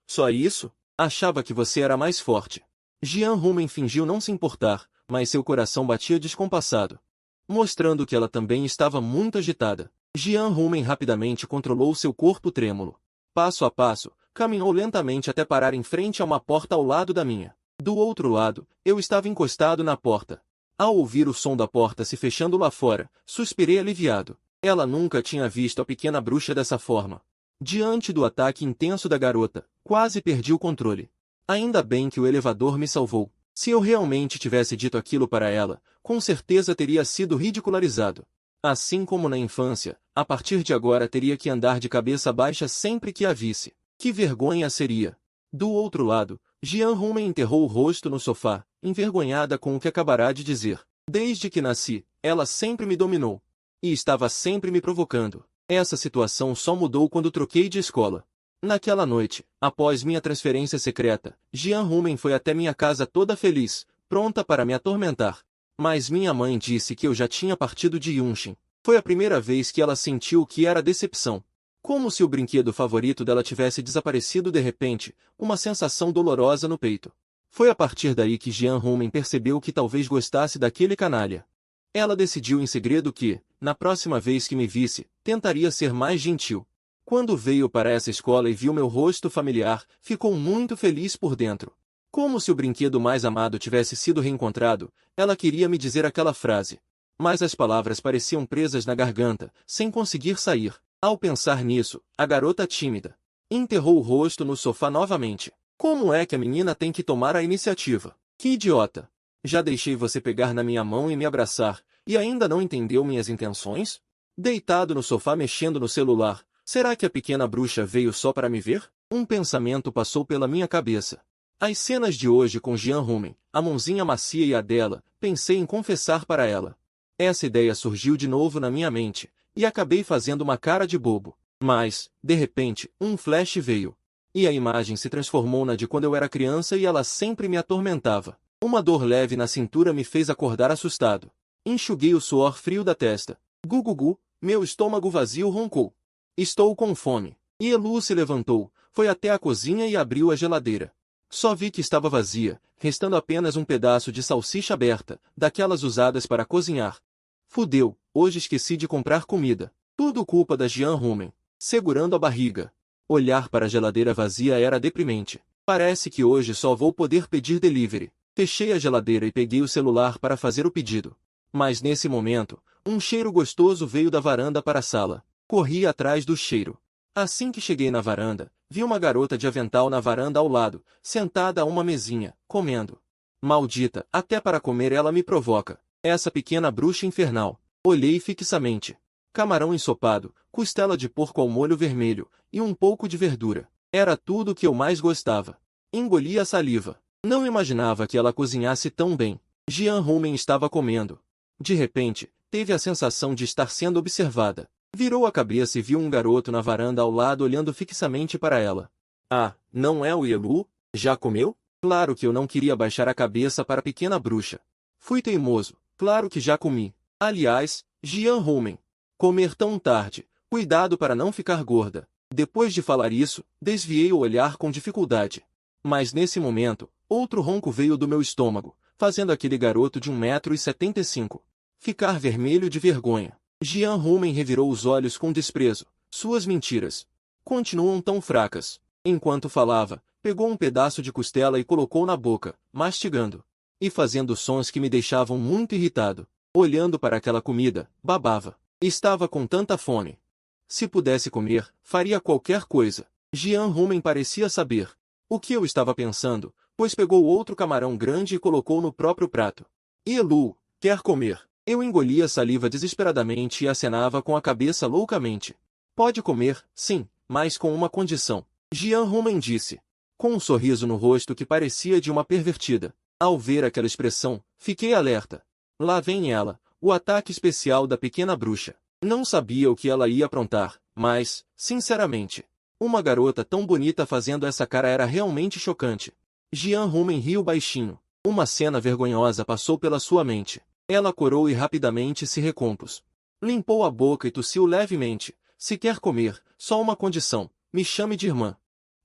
Só isso? Achava que você era mais forte. Jian Rumen fingiu não se importar, mas seu coração batia descompassado, mostrando que ela também estava muito agitada. Jian Rumen rapidamente controlou seu corpo trêmulo. Passo a passo, caminhou lentamente até parar em frente a uma porta ao lado da minha. Do outro lado, eu estava encostado na porta. Ao ouvir o som da porta se fechando lá fora, suspirei aliviado. Ela nunca tinha visto a pequena bruxa dessa forma. Diante do ataque intenso da garota, quase perdi o controle. Ainda bem que o elevador me salvou. Se eu realmente tivesse dito aquilo para ela, com certeza teria sido ridicularizado. Assim como na infância, a partir de agora teria que andar de cabeça baixa sempre que a visse. Que vergonha seria! Do outro lado, Jian Rumen enterrou o rosto no sofá, envergonhada com o que acabará de dizer. Desde que nasci, ela sempre me dominou. E estava sempre me provocando. Essa situação só mudou quando troquei de escola. Naquela noite, após minha transferência secreta, Jian Rumen foi até minha casa toda feliz, pronta para me atormentar. Mas minha mãe disse que eu já tinha partido de Yunshin. Foi a primeira vez que ela sentiu o que era decepção. Como se o brinquedo favorito dela tivesse desaparecido de repente, uma sensação dolorosa no peito. Foi a partir daí que Jian Rumen percebeu que talvez gostasse daquele canalha. Ela decidiu em segredo que, na próxima vez que me visse, tentaria ser mais gentil. Quando veio para essa escola e viu meu rosto familiar, ficou muito feliz por dentro. Como se o brinquedo mais amado tivesse sido reencontrado, ela queria me dizer aquela frase. Mas as palavras pareciam presas na garganta, sem conseguir sair. Ao pensar nisso, a garota tímida enterrou o rosto no sofá novamente. Como é que a menina tem que tomar a iniciativa? Que idiota! Já deixei você pegar na minha mão e me abraçar, e ainda não entendeu minhas intenções? Deitado no sofá mexendo no celular, será que a pequena bruxa veio só para me ver? Um pensamento passou pela minha cabeça. As cenas de hoje com Jian Rumen, a mãozinha macia e a dela, pensei em confessar para ela. Essa ideia surgiu de novo na minha mente, e acabei fazendo uma cara de bobo. Mas, de repente, um flash veio. E a imagem se transformou na de quando eu era criança e ela sempre me atormentava. Uma dor leve na cintura me fez acordar assustado. Enxuguei o suor frio da testa. Gugugu, meu estômago vazio roncou. Estou com fome. E Elu se levantou, foi até a cozinha e abriu a geladeira. Só vi que estava vazia, restando apenas um pedaço de salsicha aberta, daquelas usadas para cozinhar. Fudeu, hoje esqueci de comprar comida. Tudo culpa da Jian Rumen. segurando a barriga. Olhar para a geladeira vazia era deprimente. Parece que hoje só vou poder pedir delivery. Fechei a geladeira e peguei o celular para fazer o pedido. Mas nesse momento, um cheiro gostoso veio da varanda para a sala. Corri atrás do cheiro. Assim que cheguei na varanda, vi uma garota de avental na varanda ao lado, sentada a uma mesinha, comendo. Maldita, até para comer ela me provoca. Essa pequena bruxa infernal. Olhei fixamente. Camarão ensopado, costela de porco ao molho vermelho, e um pouco de verdura. Era tudo o que eu mais gostava. Engoli a saliva. Não imaginava que ela cozinhasse tão bem. Jian Rumen estava comendo. De repente, teve a sensação de estar sendo observada. Virou a cabeça e viu um garoto na varanda ao lado olhando fixamente para ela. Ah, não é o Yelu? Já comeu? Claro que eu não queria baixar a cabeça para a pequena bruxa. Fui teimoso. Claro que já comi. Aliás, Jian Rumen. Comer tão tarde. Cuidado para não ficar gorda. Depois de falar isso, desviei o olhar com dificuldade. Mas nesse momento, outro ronco veio do meu estômago, fazendo aquele garoto de 1,75 m ficar vermelho de vergonha. Jian Rumen revirou os olhos com desprezo. Suas mentiras continuam tão fracas. Enquanto falava, pegou um pedaço de costela e colocou na boca, mastigando. E fazendo sons que me deixavam muito irritado. Olhando para aquela comida, babava. Estava com tanta fome. Se pudesse comer, faria qualquer coisa. Jian Rumen parecia saber o que eu estava pensando, pois pegou outro camarão grande e colocou no próprio prato. Yelu, quer comer? Eu engolia saliva desesperadamente e acenava com a cabeça loucamente. Pode comer, sim, mas com uma condição. Jian Rumen disse, com um sorriso no rosto que parecia de uma pervertida. Ao ver aquela expressão, fiquei alerta. Lá vem ela, o ataque especial da pequena bruxa. Não sabia o que ela ia aprontar, mas, sinceramente, uma garota tão bonita fazendo essa cara era realmente chocante. Jian Rumen riu baixinho. Uma cena vergonhosa passou pela sua mente. Ela corou e rapidamente se recompôs. Limpou a boca e tossiu levemente. Se quer comer, só uma condição, me chame de irmã.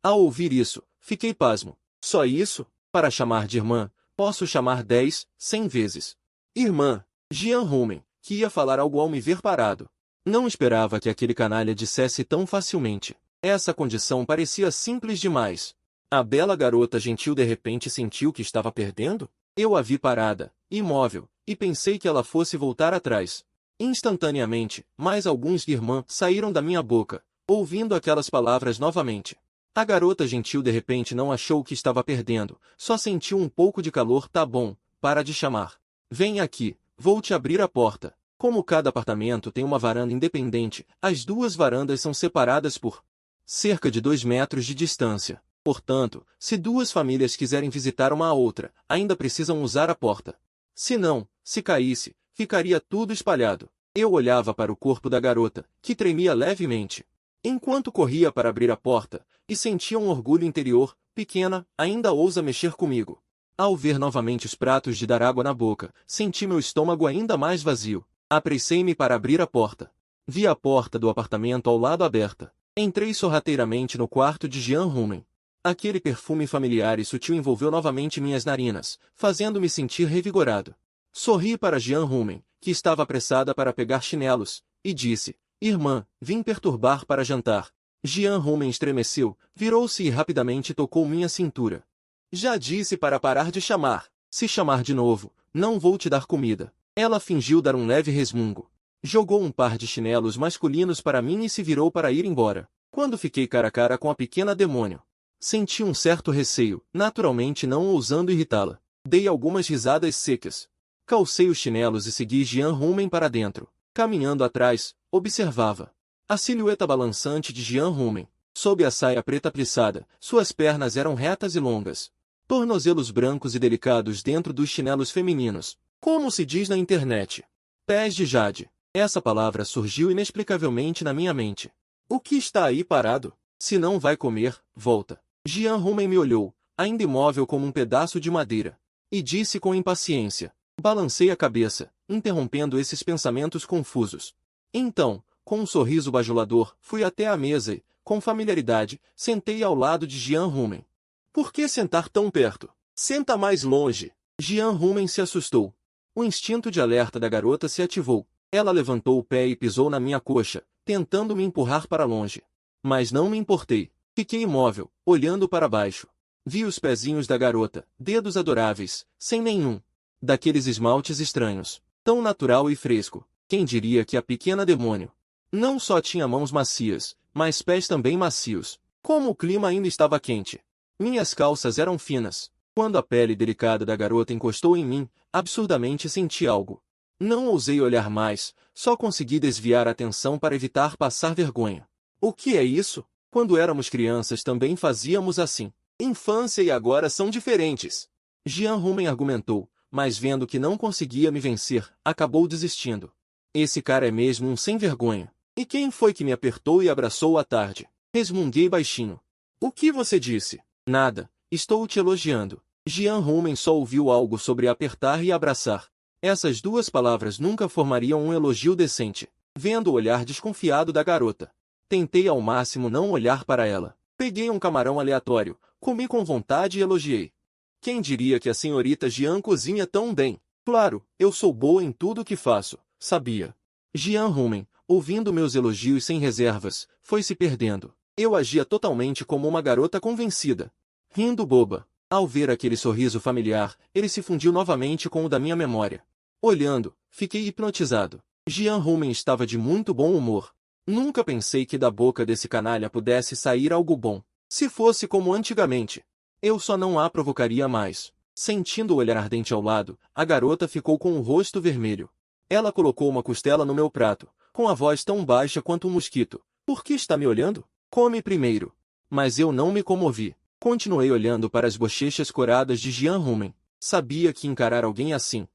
Ao ouvir isso, fiquei pasmo. Só isso? Para chamar de irmã, posso chamar 10, 100 vezes. Irmã, Jian Rumen, que ia falar algo ao me ver parado. Não esperava que aquele canalha dissesse tão facilmente. Essa condição parecia simples demais. A bela garota gentil de repente sentiu que estava perdendo? Eu a vi parada, imóvel, e pensei que ela fosse voltar atrás. Instantaneamente, mais alguns irmã saíram da minha boca, ouvindo aquelas palavras novamente. A garota gentil de repente não achou que estava perdendo, só sentiu um pouco de calor. Tá bom, para de chamar. Vem aqui, vou te abrir a porta. Como cada apartamento tem uma varanda independente, as duas varandas são separadas por cerca de 2 metros de distância. Portanto, se duas famílias quiserem visitar uma a outra, ainda precisam usar a porta. Se não, se caísse, ficaria tudo espalhado. Eu olhava para o corpo da garota, que tremia levemente, enquanto corria para abrir a porta, e sentia um orgulho interior. Pequena, ainda ousa mexer comigo. Ao ver novamente os pratos de dar água na boca, senti meu estômago ainda mais vazio. Apressei-me para abrir a porta. Vi a porta do apartamento ao lado aberta. Entrei sorrateiramente no quarto de Jian Rumen. Aquele perfume familiar e sutil envolveu novamente minhas narinas, fazendo-me sentir revigorado. Sorri para Jian Rumen, que estava apressada para pegar chinelos, e disse, irmã, vim perturbar para jantar. Jian Rumen estremeceu, virou-se e rapidamente tocou minha cintura. Já disse para parar de chamar. Se chamar de novo, não vou te dar comida. Ela fingiu dar um leve resmungo. Jogou um par de chinelos masculinos para mim e se virou para ir embora. Quando fiquei cara a cara com a pequena demônio, senti um certo receio, naturalmente não ousando irritá-la. Dei algumas risadas secas. Calcei os chinelos e segui Jian Rumen para dentro. Caminhando atrás, observava a silhueta balançante de Jian Rumen. Sob a saia preta plissada, suas pernas eram retas e longas. Tornozelos brancos e delicados dentro dos chinelos femininos. Como se diz na internet. Pés de jade. Essa palavra surgiu inexplicavelmente na minha mente. O que está aí parado? Se não vai comer, volta. Jian Rumen me olhou, ainda imóvel como um pedaço de madeira, e disse com impaciência. Balancei a cabeça, interrompendo esses pensamentos confusos. Então, com um sorriso bajulador, fui até a mesa e, com familiaridade, sentei ao lado de Jian Rumen. Por que sentar tão perto? Senta mais longe. Jian Rumen se assustou. O instinto de alerta da garota se ativou. Ela levantou o pé e pisou na minha coxa, tentando me empurrar para longe. Mas não me importei. Fiquei imóvel, olhando para baixo. Vi os pezinhos da garota, dedos adoráveis, sem nenhum daqueles esmaltes estranhos. Tão natural e fresco. Quem diria que a pequena demônio não só tinha mãos macias, mas pés também macios. Como o clima ainda estava quente. Minhas calças eram finas. Quando a pele delicada da garota encostou em mim, absurdamente senti algo. Não ousei olhar mais, só consegui desviar a atenção para evitar passar vergonha. O que é isso? Quando éramos crianças também fazíamos assim. Infância e agora são diferentes. Jian Rumen argumentou, mas vendo que não conseguia me vencer, acabou desistindo. Esse cara é mesmo um sem-vergonha. E quem foi que me apertou e abraçou à tarde? Resmunguei baixinho. O que você disse? Nada, estou te elogiando. Jian Rumen só ouviu algo sobre apertar e abraçar. Essas duas palavras nunca formariam um elogio decente. Vendo o olhar desconfiado da garota, tentei ao máximo não olhar para ela. Peguei um camarão aleatório, comi com vontade e elogiei. Quem diria que a senhorita Jian cozinha tão bem? Claro, eu sou boa em tudo que faço, sabia. Jian Rumen, ouvindo meus elogios sem reservas, foi se perdendo. Eu agia totalmente como uma garota convencida. Rindo boba. Ao ver aquele sorriso familiar, ele se fundiu novamente com o da minha memória. Olhando, fiquei hipnotizado. Jian Rumen estava de muito bom humor. Nunca pensei que da boca desse canalha pudesse sair algo bom. Se fosse como antigamente, eu só não a provocaria mais. Sentindo o olhar ardente ao lado, a garota ficou com o rosto vermelho. Ela colocou uma costela no meu prato, com a voz tão baixa quanto um mosquito. Por que está me olhando? Come primeiro. Mas eu não me comovi. Continuei olhando para as bochechas coradas de Jian Rumen. Sabia que encarar alguém assim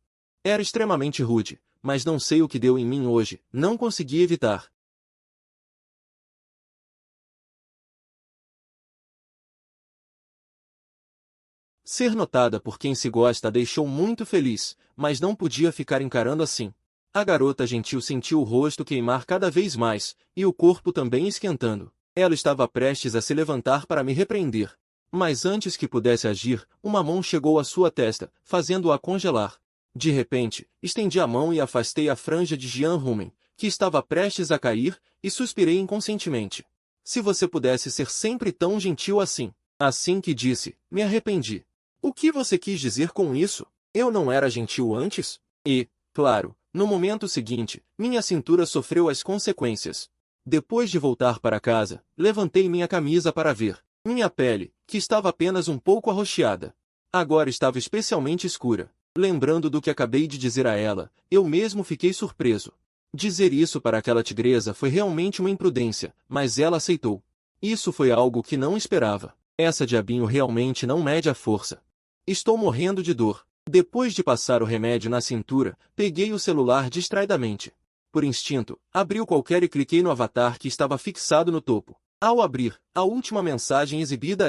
era extremamente rude, mas não sei o que deu em mim hoje, não consegui evitar. Ser notada por quem se gosta a deixou muito feliz, mas não podia ficar encarando assim. A garota gentil sentiu o rosto queimar cada vez mais, e o corpo também esquentando. Ela estava prestes a se levantar para me repreender. Mas antes que pudesse agir, uma mão chegou à sua testa, fazendo-a congelar. De repente, estendi a mão e afastei a franja de Jian Rumen, que estava prestes a cair, e suspirei inconscientemente. Se você pudesse ser sempre tão gentil assim. Assim que disse, me arrependi. O que você quis dizer com isso? Eu não era gentil antes? E, claro, no momento seguinte, minha cintura sofreu as consequências. Depois de voltar para casa, levantei minha camisa para ver. Minha pele, que estava apenas um pouco arroxeada, agora estava especialmente escura. Lembrando do que acabei de dizer a ela, eu mesmo fiquei surpreso. Dizer isso para aquela tigresa foi realmente uma imprudência, mas ela aceitou. Isso foi algo que não esperava. Essa diabinho realmente não mede a força. Estou morrendo de dor. Depois de passar o remédio na cintura, peguei o celular distraidamente. Por instinto, abri qualquer e cliquei no avatar que estava fixado no topo. Ao abrir, a última mensagem exibida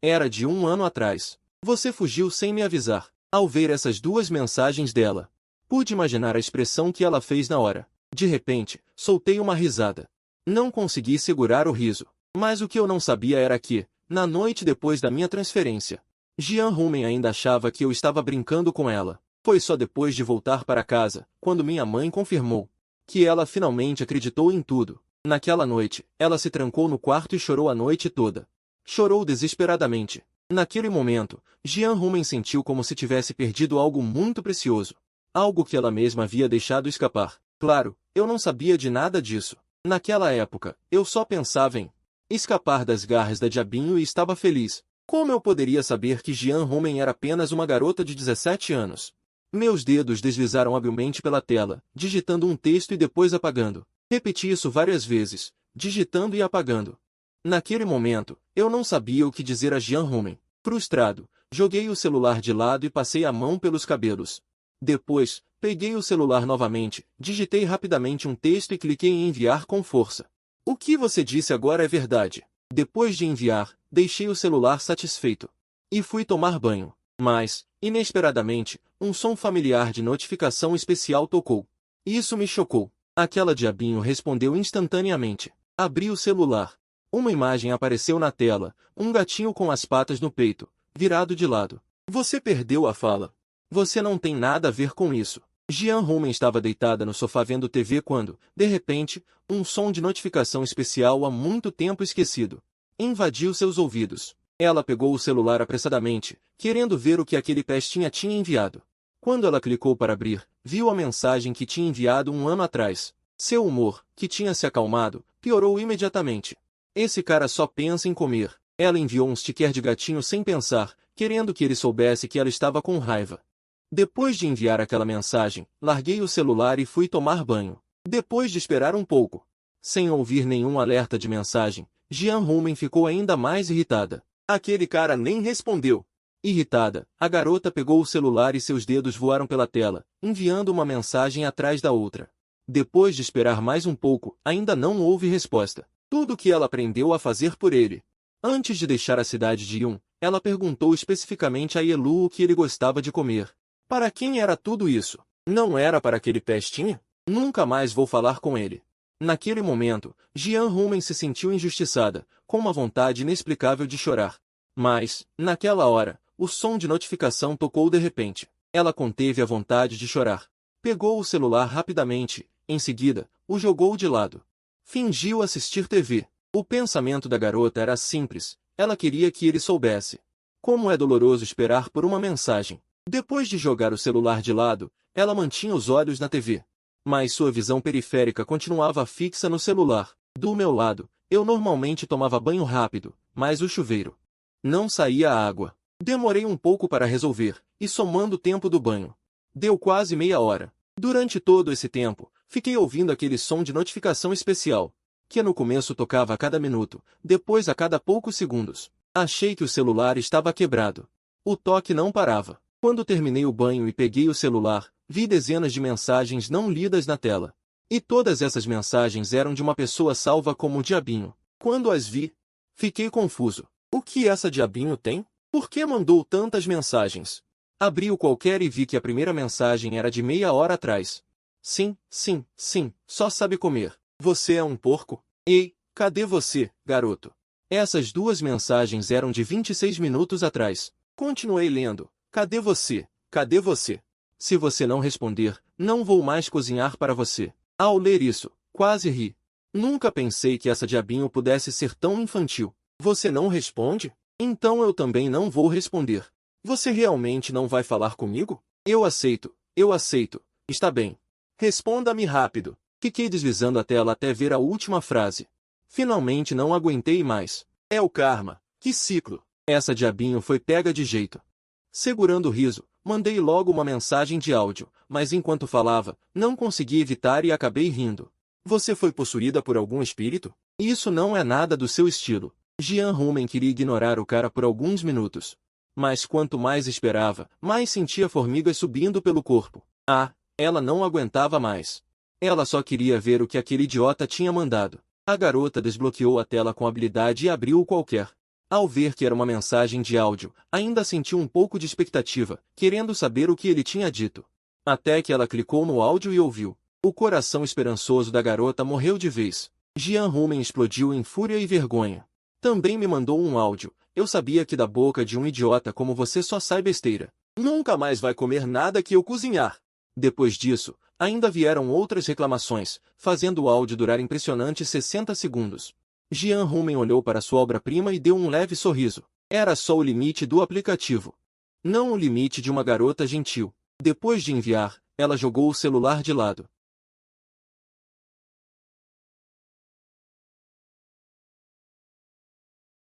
era de 1 ano atrás. Você fugiu sem me avisar. Ao ver essas duas mensagens dela, pude imaginar a expressão que ela fez na hora. De repente, soltei uma risada. Não consegui segurar o riso. Mas o que eu não sabia era que, na noite depois da minha transferência, Jian Rumen ainda achava que eu estava brincando com ela. Foi só depois de voltar para casa, quando minha mãe confirmou que ela finalmente acreditou em tudo. Naquela noite, ela se trancou no quarto e chorou a noite toda. Chorou desesperadamente. Naquele momento, Jian Rumen sentiu como se tivesse perdido algo muito precioso. Algo que ela mesma havia deixado escapar. Claro, eu não sabia de nada disso. Naquela época, eu só pensava em escapar das garras da diabinho e estava feliz. Como eu poderia saber que Jian Rumen era apenas uma garota de 17 anos? Meus dedos deslizaram habilmente pela tela, digitando um texto e depois apagando. Repeti isso várias vezes, digitando e apagando. Naquele momento, eu não sabia o que dizer a Jian Rumen. Frustrado, joguei o celular de lado e passei a mão pelos cabelos. Depois, peguei o celular novamente, digitei rapidamente um texto e cliquei em enviar com força. O que você disse agora é verdade. Depois de enviar, deixei o celular satisfeito. E fui tomar banho. Mas, inesperadamente, um som familiar de notificação especial tocou. Isso me chocou. Aquela diabinho respondeu instantaneamente. Abri o celular. Uma imagem apareceu na tela, um gatinho com as patas no peito, virado de lado. Você perdeu a fala. Você não tem nada a ver com isso. Jian Rumen estava deitada no sofá vendo TV quando, de repente, um som de notificação especial há muito tempo esquecido invadiu seus ouvidos. Ela pegou o celular apressadamente, querendo ver o que aquele pestinha tinha enviado. Quando ela clicou para abrir, viu a mensagem que tinha enviado um ano atrás. Seu humor, que tinha se acalmado, piorou imediatamente. Esse cara só pensa em comer. Ela enviou um sticker de gatinho sem pensar, querendo que ele soubesse que ela estava com raiva. Depois de enviar aquela mensagem, larguei o celular e fui tomar banho. Depois de esperar um pouco, sem ouvir nenhum alerta de mensagem, Jian Rumen ficou ainda mais irritada. Aquele cara nem respondeu. Irritada, a garota pegou o celular e seus dedos voaram pela tela, enviando uma mensagem atrás da outra. Depois de esperar mais um pouco, ainda não houve resposta. Tudo o que ela aprendeu a fazer por ele. Antes de deixar a cidade de Yun, ela perguntou especificamente a Yelu o que ele gostava de comer. Para quem era tudo isso? Não era para aquele pestinho? Nunca mais vou falar com ele. Naquele momento, Jian Rumen se sentiu injustiçada, com uma vontade inexplicável de chorar. Mas, naquela hora, o som de notificação tocou de repente. Ela conteve a vontade de chorar. Pegou o celular rapidamente, em seguida, o jogou de lado. Fingiu assistir TV. O pensamento da garota era simples, ela queria que ele soubesse. Como é doloroso esperar por uma mensagem. Depois de jogar o celular de lado, ela mantinha os olhos na TV. Mas sua visão periférica continuava fixa no celular. Do meu lado, eu normalmente tomava banho rápido, mas o chuveiro não saía água. Demorei um pouco para resolver, e somando o tempo do banho, deu quase meia hora. Durante todo esse tempo, fiquei ouvindo aquele som de notificação especial, que no começo tocava a cada minuto, depois a cada poucos segundos. Achei que o celular estava quebrado. O toque não parava. Quando terminei o banho e peguei o celular, vi dezenas de mensagens não lidas na tela. E todas essas mensagens eram de uma pessoa salva como o Diabinho. Quando as vi, fiquei confuso. O que essa Diabinho tem? Por que mandou tantas mensagens? Abri o qualquer e vi que a primeira mensagem era de meia hora atrás. Sim, só sabe comer. Você é um porco? Ei, cadê você, garoto? Essas duas mensagens eram de 26 minutos atrás. Continuei lendo. Cadê você? Cadê você? Se você não responder, não vou mais cozinhar para você. Ao ler isso, quase ri. Nunca pensei que essa Diabinho pudesse ser tão infantil. Você não responde? Então eu também não vou responder. Você realmente não vai falar comigo? Eu aceito. Está bem. Responda-me rápido. Fiquei deslizando a tela até ver a última frase. Finalmente não aguentei mais. É o karma. Que ciclo. Essa Diabinho foi pega de jeito. Segurando o riso, mandei logo uma mensagem de áudio, mas enquanto falava, não consegui evitar e acabei rindo. Você foi possuída por algum espírito? Isso não é nada do seu estilo. Jian Rumen queria ignorar o cara por alguns minutos. Mas quanto mais esperava, mais sentia formigas subindo pelo corpo. Ela não aguentava mais. Ela só queria ver o que aquele idiota tinha mandado. A garota desbloqueou a tela com habilidade e abriu o qualquer. Ao ver que era uma mensagem de áudio, ainda sentiu um pouco de expectativa, querendo saber o que ele tinha dito. Até que ela clicou no áudio e ouviu. O coração esperançoso da garota morreu de vez. Jian Rumen explodiu em fúria e vergonha. Também me mandou um áudio. Eu sabia que da boca de um idiota como você só sai besteira. Nunca mais vai comer nada que eu cozinhar. Depois disso, ainda vieram outras reclamações, fazendo o áudio durar impressionantes 60 segundos. Jian Rumen olhou para sua obra-prima e deu um leve sorriso. Era só o limite do aplicativo. Não o limite de uma garota gentil. Depois de enviar, ela jogou o celular de lado.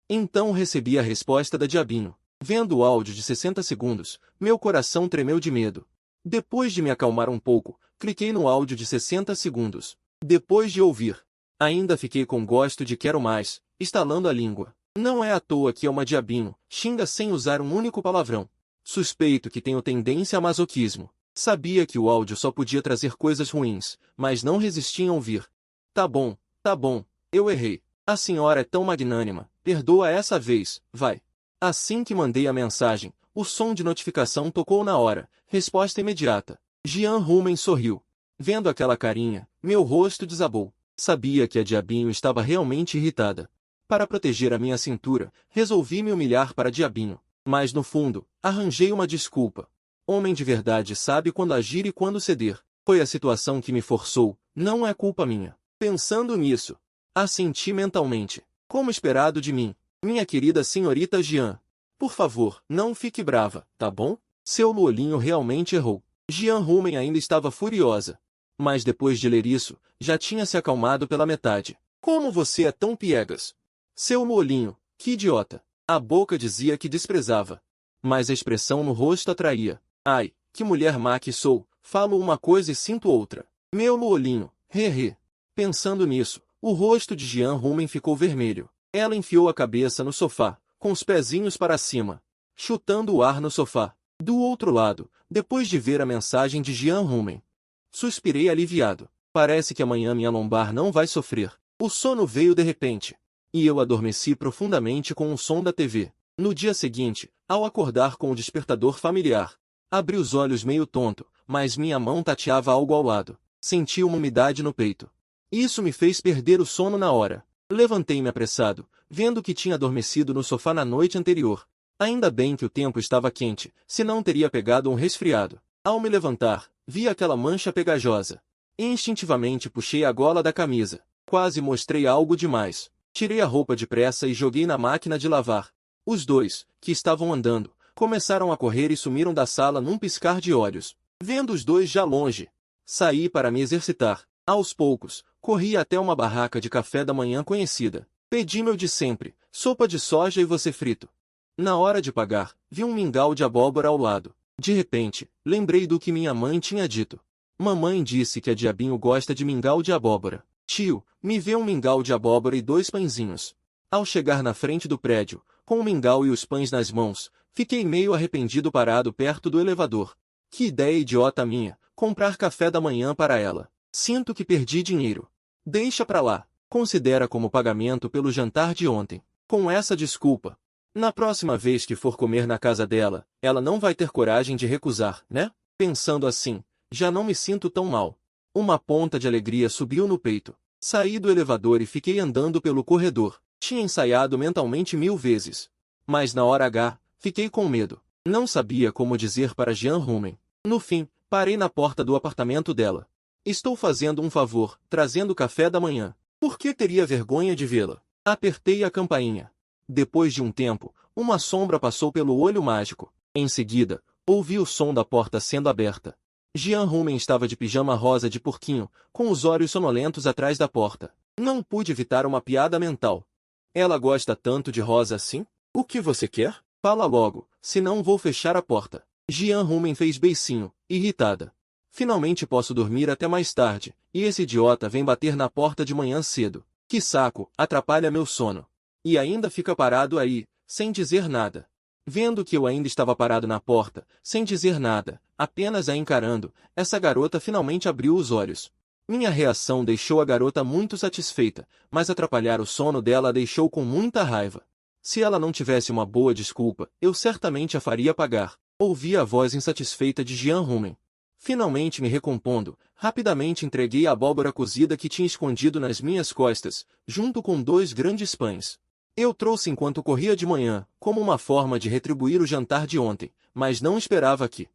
Então recebi a resposta da Diabinho. Vendo o áudio de 60 segundos, meu coração tremeu de medo. Depois de me acalmar um pouco, cliquei no áudio de 60 segundos. Depois de ouvir, ainda fiquei com gosto de quero mais, estalando a língua. Não é à toa que é uma Diabinho, xinga sem usar um único palavrão. Suspeito que tenho tendência a masoquismo. Sabia que o áudio só podia trazer coisas ruins, mas não resisti em ouvir. Tá bom, eu errei. A senhora é tão magnânima, perdoa essa vez, vai. Assim que mandei a mensagem, o som de notificação tocou na hora, resposta imediata. Jian Rumen sorriu. Vendo aquela carinha, meu rosto desabou. Sabia que a Diabinho estava realmente irritada. Para proteger a minha cintura, resolvi me humilhar para Diabinho. Mas no fundo, arranjei uma desculpa. Homem de verdade sabe quando agir e quando ceder. Foi a situação que me forçou, não é culpa minha. Pensando nisso, assenti mentalmente. Como esperado de mim, minha querida senhorita Jean. Por favor, não fique brava, tá bom? Seu Luolinho realmente errou. Jean Rumen ainda estava furiosa. Mas depois de ler isso, já tinha se acalmado pela metade. Como você é tão piegas? Seu Luolinho, que idiota. A boca dizia que desprezava. Mas a expressão no rosto atraía. Ai, que mulher má que sou, falo uma coisa e sinto outra. Meu Luolinho, he. Pensando nisso, o rosto de Jean Rumen ficou vermelho. Ela enfiou a cabeça no sofá, com os pezinhos para cima, chutando o ar no sofá. Do outro lado, depois de ver a mensagem de Jean Rumen, suspirei aliviado. Parece que amanhã minha lombar não vai sofrer. O sono veio de repente, e eu adormeci profundamente com o som da TV. No dia seguinte, ao acordar com o despertador familiar, abri os olhos meio tonto, mas minha mão tateava algo ao lado. Senti uma umidade no peito. Isso me fez perder o sono na hora. Levantei-me apressado, vendo que tinha adormecido no sofá na noite anterior. Ainda bem que o tempo estava quente, senão teria pegado um resfriado. Ao me levantar, vi aquela mancha pegajosa. Instintivamente puxei a gola da camisa. Quase mostrei algo demais. Tirei a roupa depressa e joguei na máquina de lavar. Os dois, que estavam andando, começaram a correr e sumiram da sala num piscar de olhos. Vendo os dois já longe, saí para me exercitar. Aos poucos, corri até uma barraca de café da manhã conhecida. Pedi meu de sempre, sopa de soja e você frito. Na hora de pagar, vi um mingau de abóbora ao lado. De repente, lembrei do que minha mãe tinha dito. Mamãe disse que a diabinho gosta de mingau de abóbora. Tio, me vê um mingau de abóbora e 2 pãezinhos. Ao chegar na frente do prédio, com o mingau e os pães nas mãos, fiquei meio arrependido parado perto do elevador. Que ideia idiota minha, comprar café da manhã para ela. Sinto que perdi dinheiro. Deixa pra lá. Considera como pagamento pelo jantar de ontem. Com essa desculpa, na próxima vez que for comer na casa dela, ela não vai ter coragem de recusar, né? Pensando assim, já não me sinto tão mal. Uma ponta de alegria subiu no peito. Saí do elevador e fiquei andando pelo corredor. Tinha ensaiado mentalmente 1000 vezes. Mas na hora H, fiquei com medo. Não sabia como dizer para Jean Rumen. No fim, parei na porta do apartamento dela. Estou fazendo um favor, trazendo café da manhã. Por que teria vergonha de vê-la? Apertei a campainha. Depois de um tempo, uma sombra passou pelo olho mágico. Em seguida, ouvi o som da porta sendo aberta. Jean Rumen estava de pijama rosa de porquinho, com os olhos sonolentos atrás da porta. Não pude evitar uma piada mental. Ela gosta tanto de rosa assim? O que você quer? Fala logo, senão vou fechar a porta. Jean Rumen fez beicinho, irritada. Finalmente posso dormir até mais tarde, e esse idiota vem bater na porta de manhã cedo. Que saco, atrapalha meu sono. E ainda fica parado aí, sem dizer nada. Vendo que eu ainda estava parado na porta, sem dizer nada, apenas a encarando, essa garota finalmente abriu os olhos. Minha reação deixou a garota muito satisfeita, mas atrapalhar o sono dela a deixou com muita raiva. Se ela não tivesse uma boa desculpa, eu certamente a faria pagar. Ouvi a voz insatisfeita de Jean Rumen. Finalmente me recompondo, rapidamente entreguei a abóbora cozida que tinha escondido nas minhas costas, junto com 2 grandes pães. Eu trouxe enquanto corria de manhã, como uma forma de retribuir o jantar de ontem, mas não esperava que.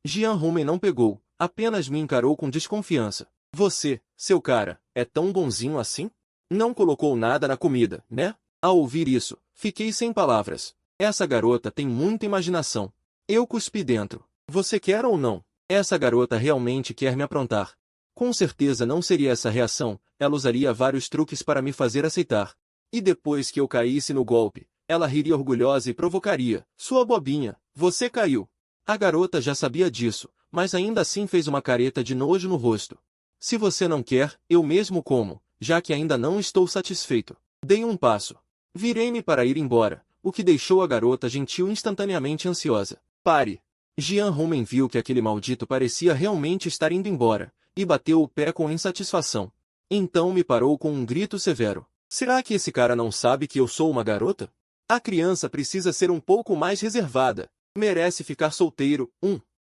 Jean Rumen não pegou, apenas me encarou com desconfiança. Você, seu cara, é tão bonzinho assim? Não colocou nada na comida, né? Ao ouvir isso, fiquei sem palavras. Essa garota tem muita imaginação. Eu cuspi dentro. Você quer ou não? Essa garota realmente quer me aprontar. Com certeza não seria essa reação, ela usaria vários truques para me fazer aceitar. E depois que eu caísse no golpe, ela riria orgulhosa e provocaria. Sua bobinha, você caiu. A garota já sabia disso, mas ainda assim fez uma careta de nojo no rosto. Se você não quer, eu mesmo como, já que ainda não estou satisfeito. Dei um passo. Virei-me para ir embora, o que deixou a garota gentil instantaneamente ansiosa. Pare! Jean Rumen viu que aquele maldito parecia realmente estar indo embora, e bateu o pé com insatisfação. Então me parou com um grito severo. Será que esse cara não sabe que eu sou uma garota? A criança precisa ser um pouco mais reservada. Merece ficar solteiro.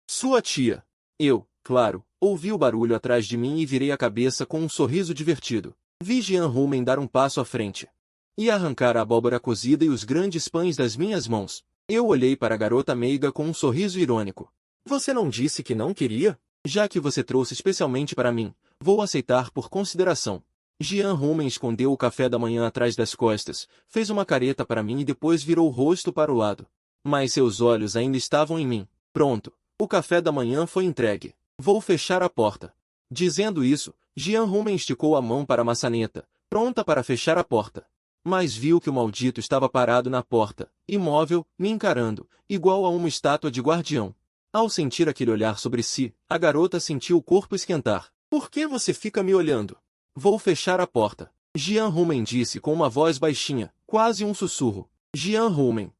Sua tia. Eu, claro, ouvi o barulho atrás de mim e virei a cabeça com um sorriso divertido. Vi Jean Rumen dar um passo à frente e arrancar a abóbora cozida e os grandes pães das minhas mãos. Eu olhei para a garota meiga com um sorriso irônico. Você não disse que não queria? Já que você trouxe especialmente para mim, vou aceitar por consideração. Jian Rumen escondeu o café da manhã atrás das costas, fez uma careta para mim e depois virou o rosto para o lado. Mas seus olhos ainda estavam em mim. Pronto, o café da manhã foi entregue. Vou fechar a porta. Dizendo isso, Jian Rumen esticou a mão para a maçaneta, pronta para fechar a porta. Mas viu que o maldito estava parado na porta, imóvel, me encarando, igual a uma estátua de guardião. Ao sentir aquele olhar sobre si, a garota sentiu o corpo esquentar. Por que você fica me olhando? Vou fechar a porta. Jian Rumen disse com uma voz baixinha, quase um sussurro. Jian Rumen.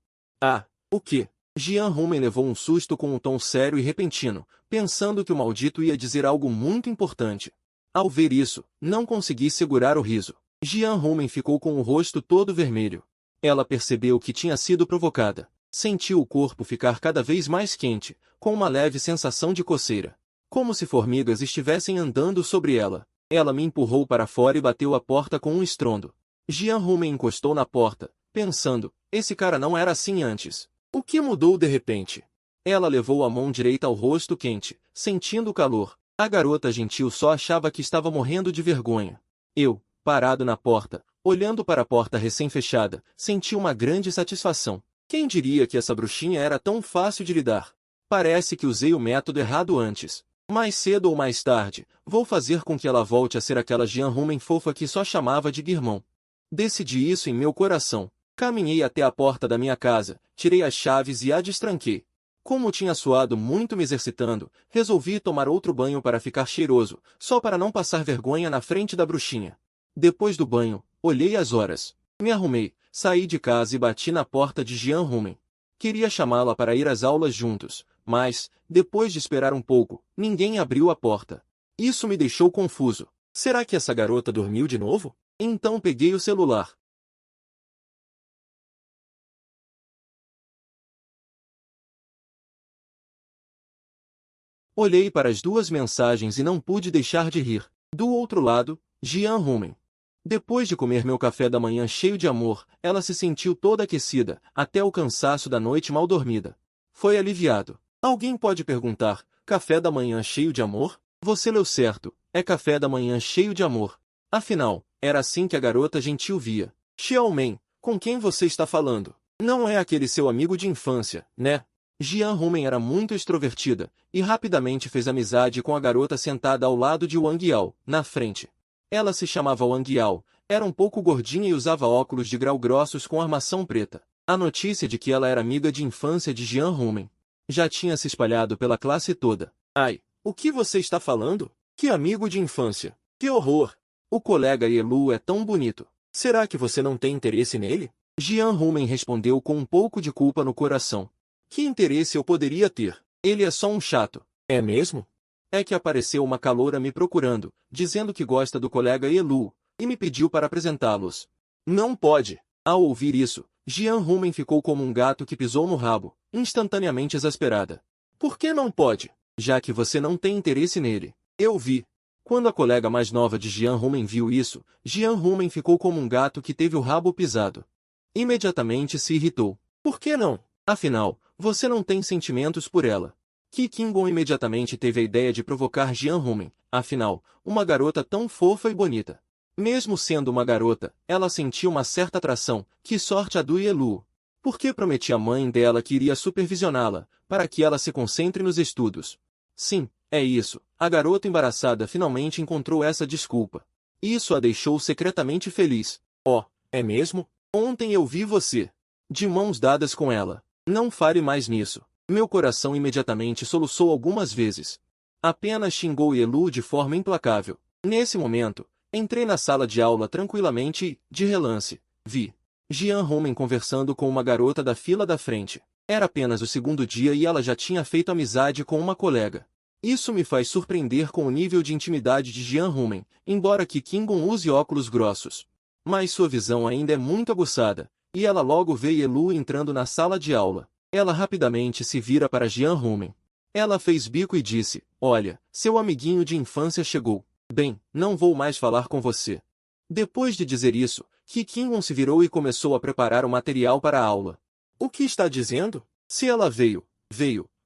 Ah, o quê? Jian Rumen levou um susto com um tom sério e repentino, pensando que o maldito ia dizer algo muito importante. Ao ver isso, não consegui segurar o riso. Jian Rumen ficou com o rosto todo vermelho. Ela percebeu que tinha sido provocada. Sentiu o corpo ficar cada vez mais quente, com uma leve sensação de coceira. Como se formigas estivessem andando sobre ela. Ela me empurrou para fora e bateu a porta com um estrondo. Jian Rumen encostou na porta, pensando, esse cara não era assim antes. O que mudou de repente? Ela levou a mão direita ao rosto quente, sentindo o calor. A garota gentil só achava que estava morrendo de vergonha. Eu, parado na porta, olhando para a porta recém-fechada, senti uma grande satisfação. Quem diria que essa bruxinha era tão fácil de lidar? Parece que usei o método errado antes. Mais cedo ou mais tarde, vou fazer com que ela volte a ser aquela Jian Rumen fofa que só chamava de irmão. Decidi isso em meu coração. Caminhei até a porta da minha casa, tirei as chaves e a destranquei. Como tinha suado muito me exercitando, resolvi tomar outro banho para ficar cheiroso, só para não passar vergonha na frente da bruxinha. Depois do banho, olhei as horas. Me arrumei, saí de casa e bati na porta de Jian Rumen. Queria chamá-la para ir às aulas juntos, mas, depois de esperar um pouco, ninguém abriu a porta. Isso me deixou confuso. Será que essa garota dormiu de novo? Então peguei o celular. Olhei para as duas mensagens e não pude deixar de rir. Do outro lado, Jian Rumen. Depois de comer meu café da manhã cheio de amor, ela se sentiu toda aquecida, até o cansaço da noite mal dormida. Foi aliviado. Alguém pode perguntar, café da manhã cheio de amor? Você leu certo, é café da manhã cheio de amor. Afinal, era assim que a garota gentil via. Xiaomen, com quem você está falando? Não é aquele seu amigo de infância, né? Jian Rumen era muito extrovertida, e rapidamente fez amizade com a garota sentada ao lado de Wang Yao, na frente. Ela se chamava Wang Yao, era um pouco gordinha e usava óculos de grau grossos com armação preta. A notícia de que ela era amiga de infância de Jian Rumen já tinha se espalhado pela classe toda. Ai, o que você está falando? Que amigo de infância? Que horror! O colega Yelu é tão bonito. Será que você não tem interesse nele? Jian Rumen respondeu com um pouco de culpa no coração. Que interesse eu poderia ter? Ele é só um chato. É mesmo? É que apareceu uma caloura me procurando, dizendo que gosta do colega Yelu, e me pediu para apresentá-los. Não pode. Ao ouvir isso, Jian Rumen ficou como um gato que pisou no rabo, instantaneamente exasperada. Por que não pode? Já que você não tem interesse nele. Eu vi. Quando a colega mais nova de Jian Rumen viu isso, Jian Rumen ficou como um gato que teve o rabo pisado. Imediatamente se irritou. Por que não? Afinal, você não tem sentimentos por ela. Qi Qinggong imediatamente teve a ideia de provocar Jian Rumen, afinal, uma garota tão fofa e bonita. Mesmo sendo uma garota, ela sentia uma certa atração, que sorte a do Yelu. Porque prometi à mãe dela que iria supervisioná-la, para que ela se concentre nos estudos. Sim, é isso, a garota embaraçada finalmente encontrou essa desculpa. Isso a deixou secretamente feliz. Oh, é mesmo? Ontem eu vi você de mãos dadas com ela. Não fale mais nisso. Meu coração imediatamente soluçou algumas vezes. Apenas xingou Yelu de forma implacável. Nesse momento, entrei na sala de aula tranquilamente e, de relance, vi Jian Rumen conversando com uma garota da fila da frente. Era apenas o segundo dia e ela já tinha feito amizade com uma colega. Isso me faz surpreender com o nível de intimidade de Jian Rumen, embora Qi Qinggong use óculos grossos. Mas sua visão ainda é muito aguçada, e ela logo vê Yelu entrando na sala de aula. Ela rapidamente se vira para Jian Rumen. Ela fez bico e disse, olha, seu amiguinho de infância chegou. Bem, não vou mais falar com você. Depois de dizer isso, Qi Qinggong se virou e começou a preparar o material para a aula. O que está dizendo? Se ela veio,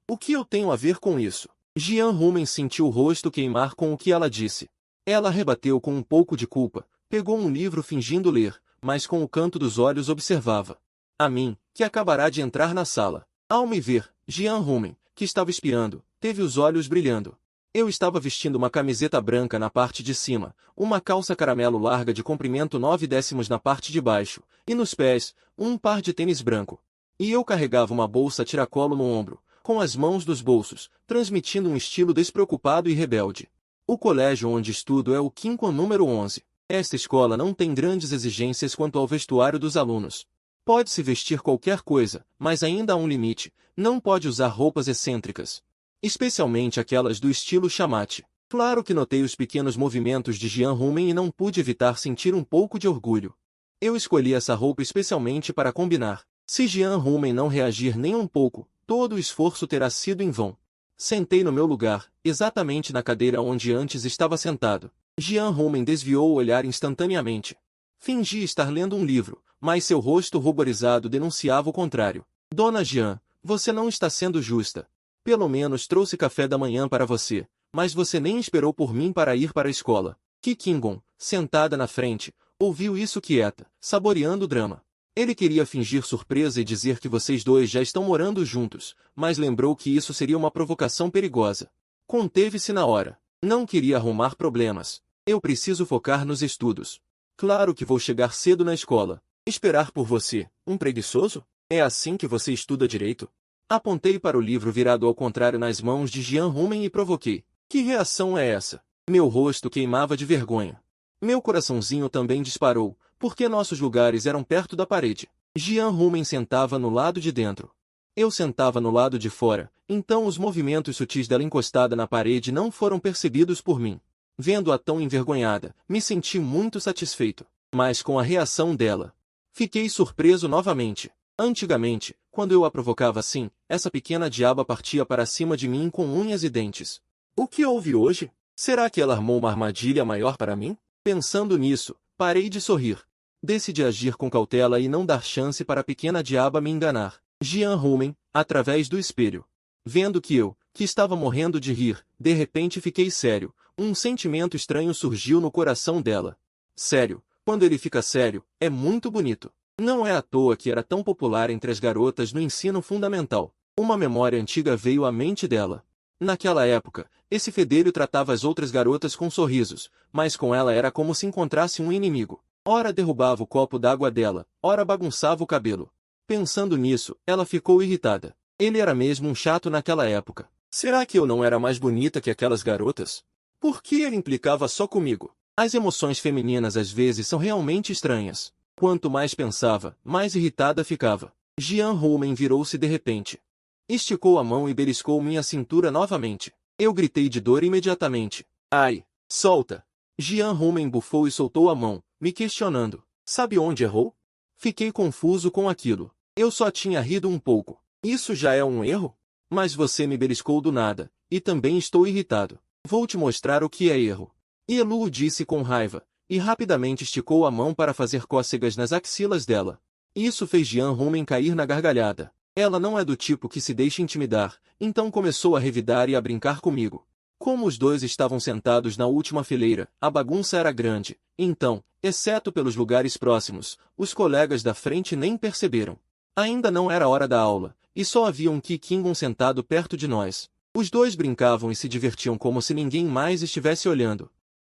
O que eu tenho a ver com isso? Jian Rumen sentiu o rosto queimar com o que ela disse. Ela rebateu com um pouco de culpa, pegou um livro fingindo ler, mas com o canto dos olhos observava. A mim, que acabará de entrar na sala. Ao me ver, Jian Rumen, que estava espiando, teve os olhos brilhando. Eu estava vestindo uma camiseta branca na parte de cima, uma calça caramelo larga de comprimento 9/10 na parte de baixo, e nos pés, um par de tênis branco. E eu carregava uma bolsa tiracolo no ombro, com as mãos nos bolsos, transmitindo um estilo despreocupado e rebelde. O colégio onde estudo é o Quinquan número 11. Esta escola não tem grandes exigências quanto ao vestuário dos alunos. Pode-se vestir qualquer coisa, mas ainda há um limite, não pode usar roupas excêntricas. Especialmente aquelas do estilo chamate. Claro que notei os pequenos movimentos de Jian Rumen e não pude evitar sentir um pouco de orgulho. Eu escolhi essa roupa especialmente para combinar. Se Jian Rumen não reagir nem um pouco, todo o esforço terá sido em vão. Sentei no meu lugar, exatamente na cadeira onde antes estava sentado. Jian Rumen desviou o olhar instantaneamente. Fingi estar lendo um livro, mas seu rosto ruborizado denunciava o contrário. Dona Jian, você não está sendo justa. Pelo menos trouxe café da manhã para você, mas você nem esperou por mim para ir para a escola. Qi Qinggong, sentada na frente, ouviu isso quieta, saboreando o drama. Ele queria fingir surpresa e dizer que vocês dois já estão morando juntos, mas lembrou que isso seria uma provocação perigosa. Conteve-se na hora. Não queria arrumar problemas. Eu preciso focar nos estudos. Claro que vou chegar cedo na escola. Esperar por você, um preguiçoso? É assim que você estuda direito? Apontei para o livro virado ao contrário nas mãos de Jian Rumen e provoquei. Que reação é essa? Meu rosto queimava de vergonha. Meu coraçãozinho também disparou, porque nossos lugares eram perto da parede. Jian Rumen sentava no lado de dentro. Eu sentava no lado de fora, então os movimentos sutis dela encostada na parede não foram percebidos por mim. Vendo-a tão envergonhada, me senti muito satisfeito. Mas com a reação dela, fiquei surpreso novamente. Antigamente, quando eu a provocava assim, essa pequena diaba partia para cima de mim com unhas e dentes. O que houve hoje? Será que ela armou uma armadilha maior para mim? Pensando nisso, parei de sorrir. Decidi agir com cautela e não dar chance para a pequena diaba me enganar. Jian Rumen, através do espelho. Vendo que estava morrendo de rir, de repente fiquei sério. Um sentimento estranho surgiu no coração dela. Sério, quando ele fica sério, é muito bonito. Não é à toa que era tão popular entre as garotas no ensino fundamental. Uma memória antiga veio à mente dela. Naquela época, esse fedelho tratava as outras garotas com sorrisos, mas com ela era como se encontrasse um inimigo. Ora derrubava o copo d'água dela, ora bagunçava o cabelo. Pensando nisso, ela ficou irritada. Ele era mesmo um chato naquela época. Será que eu não era mais bonita que aquelas garotas? Por que ele implicava só comigo? As emoções femininas às vezes são realmente estranhas. Quanto mais pensava, mais irritada ficava. Jian Rumen virou-se de repente. Esticou a mão e beliscou minha cintura novamente. Eu gritei de dor imediatamente. Ai! Solta! Jian Rumen bufou e soltou a mão, me questionando. Sabe onde errou? Fiquei confuso com aquilo. Eu só tinha rido um pouco. Isso já é um erro? Mas você me beliscou do nada, e também estou irritado. Vou te mostrar o que é erro. Yelu disse com raiva, e rapidamente esticou a mão para fazer cócegas nas axilas dela. Isso fez Jian Rumen cair na gargalhada. Ela não é do tipo que se deixa intimidar, então começou a revidar e a brincar comigo. Como os dois estavam sentados na última fileira, a bagunça era grande, então, exceto pelos lugares próximos, os colegas da frente nem perceberam. Ainda não era hora da aula, e só havia um Qi Qinggong sentado perto de nós. Os dois brincavam e se divertiam como se ninguém mais estivesse olhando.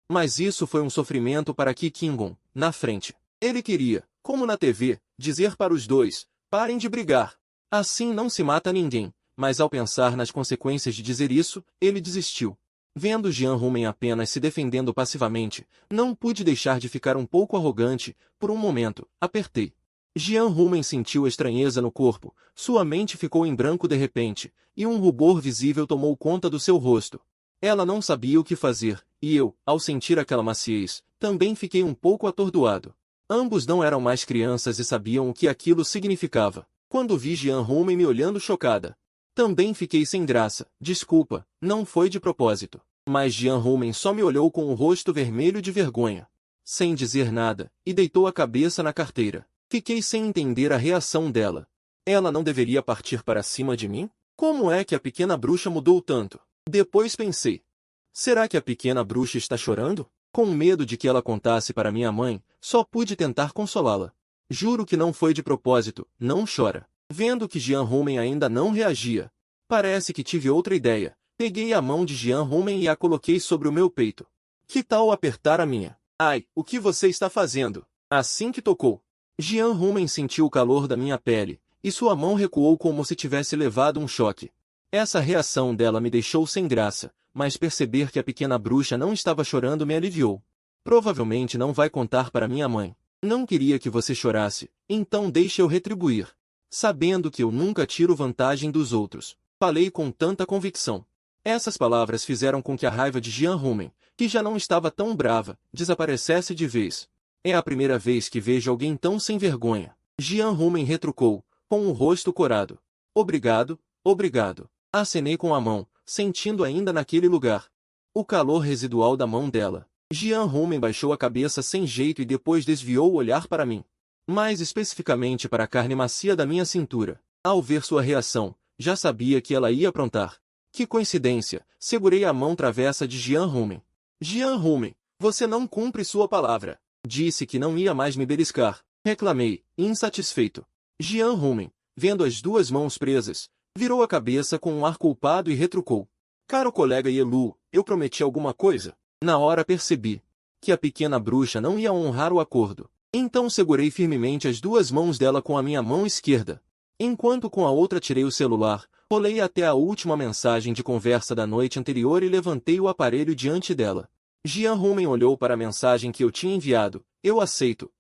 Mas isso foi um sofrimento para Qi Qinggong, na frente. Ele queria, como na TV, dizer para os dois, parem de brigar. Assim não se mata ninguém, mas ao pensar nas consequências de dizer isso, ele desistiu. Vendo Jian Rumen apenas se defendendo passivamente, não pude deixar de ficar um pouco arrogante, por um momento, apertei. Jian Rumen sentiu estranheza no corpo, sua mente ficou em branco de repente, e um rubor visível tomou conta do seu rosto. Ela não sabia o que fazer, e eu, ao sentir aquela maciez, também fiquei um pouco atordoado. Ambos não eram mais crianças e sabiam o que aquilo significava. Quando vi Jian Rumen me olhando chocada, também fiquei sem graça. Desculpa, não foi de propósito. Mas Jian Rumen só me olhou com o rosto vermelho de vergonha, sem dizer nada, e deitou a cabeça na carteira. Fiquei sem entender a reação dela. Ela não deveria partir para cima de mim? Como é que a pequena bruxa mudou tanto? Depois pensei. Será que a pequena bruxa está chorando? Com medo de que ela contasse para minha mãe, só pude tentar consolá-la. Juro que não foi de propósito, não chora. Vendo que Jean Rumen ainda não reagia, parece que tive outra ideia. Peguei a mão de Jean Rumen e a coloquei sobre o meu peito. Que tal apertar a minha? Ai, o que você está fazendo? Assim que tocou, Jean Rumen sentiu o calor da minha pele, e sua mão recuou como se tivesse levado um choque. Essa reação dela me deixou sem graça, mas perceber que a pequena bruxa não estava chorando me aliviou. Provavelmente não vai contar para minha mãe. Não queria que você chorasse, então deixe eu retribuir. Sabendo que eu nunca tiro vantagem dos outros, falei com tanta convicção. Essas palavras fizeram com que a raiva de Jean Rumen, que já não estava tão brava, desaparecesse de vez. É a primeira vez que vejo alguém tão sem vergonha. Jean Rumen retrucou, com o rosto corado. Obrigado, obrigado. Acenei com a mão, sentindo ainda naquele lugar o calor residual da mão dela. Jean Rumen baixou a cabeça sem jeito e depois desviou o olhar para mim. Mais especificamente para a carne macia da minha cintura. Ao ver sua reação, já sabia que ela ia aprontar. Que coincidência, segurei a mão travessa de Jean Rumen. Jean Rumen, você não cumpre sua palavra. Disse que não ia mais me beliscar. Reclamei, insatisfeito. Jean Rumen, vendo as duas mãos presas, virou a cabeça com um ar culpado e retrucou. Caro colega Yelu, eu prometi alguma coisa? Na hora percebi que a pequena bruxa não ia honrar o acordo. Então segurei firmemente as duas mãos dela com a minha mão esquerda. Enquanto com a outra tirei o celular, rolei até a última mensagem de conversa da noite anterior e levantei o aparelho diante dela. Jean Rumen olhou para a mensagem que eu tinha enviado. Eu aceito,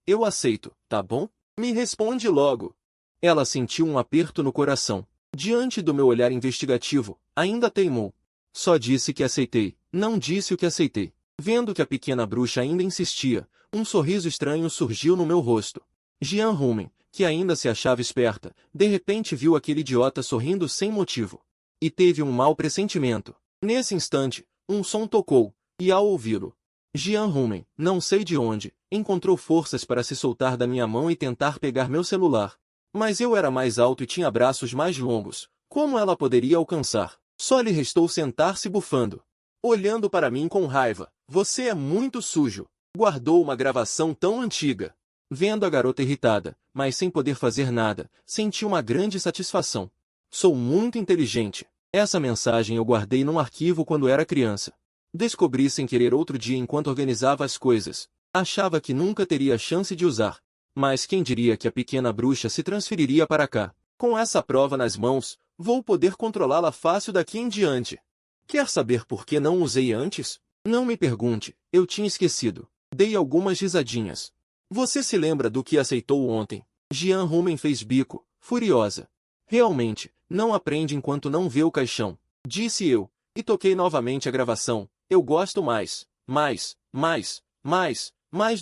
tá bom? Me responde logo. Ela sentiu um aperto no coração. Diante do meu olhar investigativo, ainda teimou. Só disse que aceitei, não disse o que aceitei. Vendo que a pequena bruxa ainda insistia, um sorriso estranho surgiu no meu rosto. Jean Rumen, que ainda se achava esperta, de repente viu aquele idiota sorrindo sem motivo. E teve um mau pressentimento. Nesse instante, um som tocou, e ao ouvi-lo, Jean Rumen, não sei de onde, encontrou forças para se soltar da minha mão e tentar pegar meu celular. Mas eu era mais alto e tinha braços mais longos. Como ela poderia alcançar? Só lhe restou sentar-se bufando. Olhando para mim com raiva. Você é muito sujo. Guardou uma gravação tão antiga. Vendo a garota irritada, mas sem poder fazer nada, senti uma grande satisfação. Sou muito inteligente. Essa mensagem eu guardei num arquivo quando era criança. Descobri sem querer outro dia enquanto organizava as coisas. Achava que nunca teria chance de usar. Mas quem diria que a pequena bruxa se transferiria para cá? Com essa prova nas mãos, vou poder controlá-la fácil daqui em diante. Quer saber por que não usei antes? Não me pergunte, eu tinha esquecido. Dei algumas risadinhas. Você se lembra do que aceitou ontem? Jean Rumen fez bico, furiosa. Realmente, não aprende enquanto não vê o caixão. Disse eu, e toquei novamente a gravação. Eu gosto mais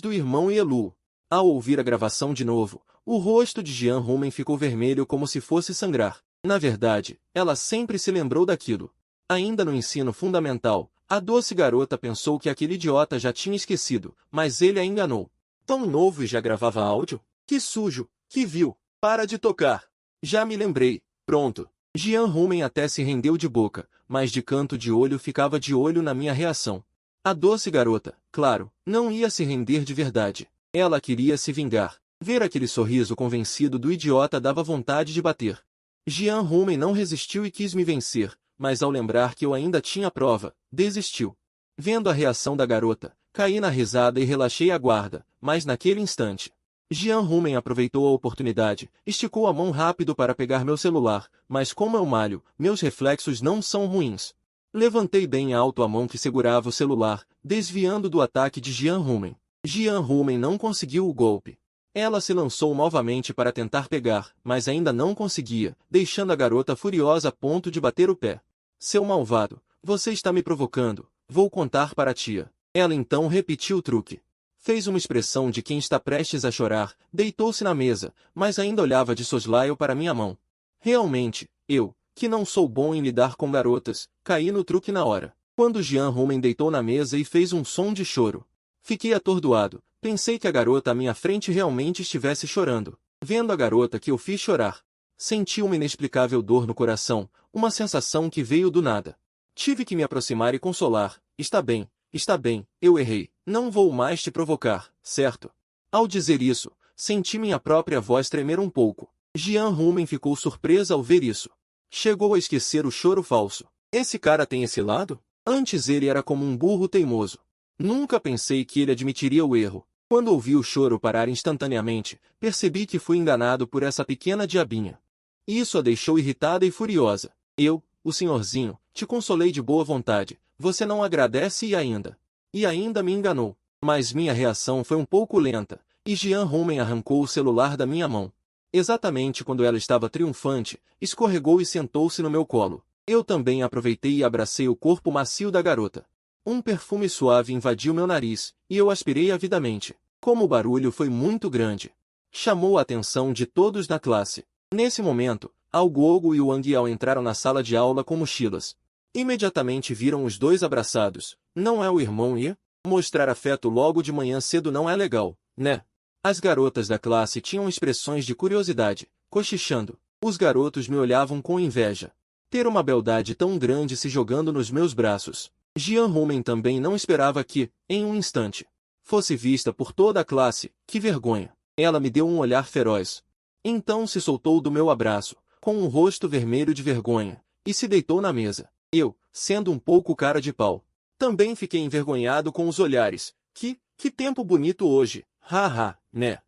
do irmão Yelu. Ao ouvir a gravação de novo, o rosto de Jean Rumen ficou vermelho como se fosse sangrar. Na verdade, ela sempre se lembrou daquilo. Ainda no ensino fundamental, a doce garota pensou que aquele idiota já tinha esquecido, mas ele a enganou. Tão novo e já gravava áudio? Que sujo, que vil, para de tocar. Já me lembrei, pronto. Jean Rumen até se rendeu de boca, mas de canto de olho ficava de olho na minha reação. A doce garota, claro, não ia se render de verdade. Ela queria se vingar. Ver aquele sorriso convencido do idiota dava vontade de bater. Jean Rumen não resistiu e quis me vencer, mas ao lembrar que eu ainda tinha prova, desistiu. Vendo a reação da garota, caí na risada e relaxei a guarda, mas naquele instante, Jean Rumen aproveitou a oportunidade, esticou a mão rápido para pegar meu celular, mas como eu malho, meus reflexos não são ruins. Levantei bem alto a mão que segurava o celular, desviando do ataque de Jean Rumen. Jean Rumen não conseguiu o golpe. Ela se lançou novamente para tentar pegar, mas ainda não conseguia, deixando a garota furiosa a ponto de bater o pé. Seu malvado, você está me provocando, vou contar para a tia. Ela então repetiu o truque. Fez uma expressão de quem está prestes a chorar, deitou-se na mesa, mas ainda olhava de soslaio para minha mão. Realmente, eu, que não sou bom em lidar com garotas, caí no truque na hora. Quando Jean Rumen deitou na mesa e fez um som de choro. Fiquei atordoado, pensei que a garota à minha frente realmente estivesse chorando. Vendo a garota que eu fiz chorar, Senti uma inexplicável dor no coração, uma sensação que veio do nada. Tive que me aproximar e consolar. Está bem, eu errei, não vou mais te provocar, certo? Ao dizer isso, senti minha própria voz tremer um pouco. Jian Rumen ficou surpresa ao ver isso. Chegou a esquecer o choro falso. Esse cara tem esse lado? Antes ele era como um burro teimoso. Nunca pensei que ele admitiria o erro. Quando ouvi o choro parar instantaneamente, percebi que fui enganado por essa pequena diabinha. Isso a deixou irritada e furiosa. Eu, o senhorzinho, te consolei de boa vontade. Você não agradece e ainda me enganou. Mas minha reação foi um pouco lenta, e Jian Rumen arrancou o celular da minha mão. Exatamente quando ela estava triunfante, escorregou e sentou-se no meu colo. Eu também aproveitei e abracei o corpo macio da garota. Um perfume suave invadiu meu nariz, e eu aspirei avidamente. Como o barulho foi muito grande, chamou a atenção de todos na classe. Nesse momento, Ao Gogo e o Wang Yao entraram na sala de aula com mochilas. Imediatamente viram os dois abraçados. Não é o irmão e... Mostrar afeto logo de manhã cedo não é legal, né? As garotas da classe tinham expressões de curiosidade, cochichando. Os garotos me olhavam com inveja. Ter uma beldade tão grande se jogando nos meus braços. Jian Rumen também não esperava que, em um instante, fosse vista por toda a classe. Que vergonha! Ela me deu um olhar feroz. Então se soltou do meu abraço, com um rosto vermelho de vergonha, e se deitou na mesa. Eu, sendo um pouco cara de pau, também fiquei envergonhado com os olhares. Que tempo bonito hoje, haha, né?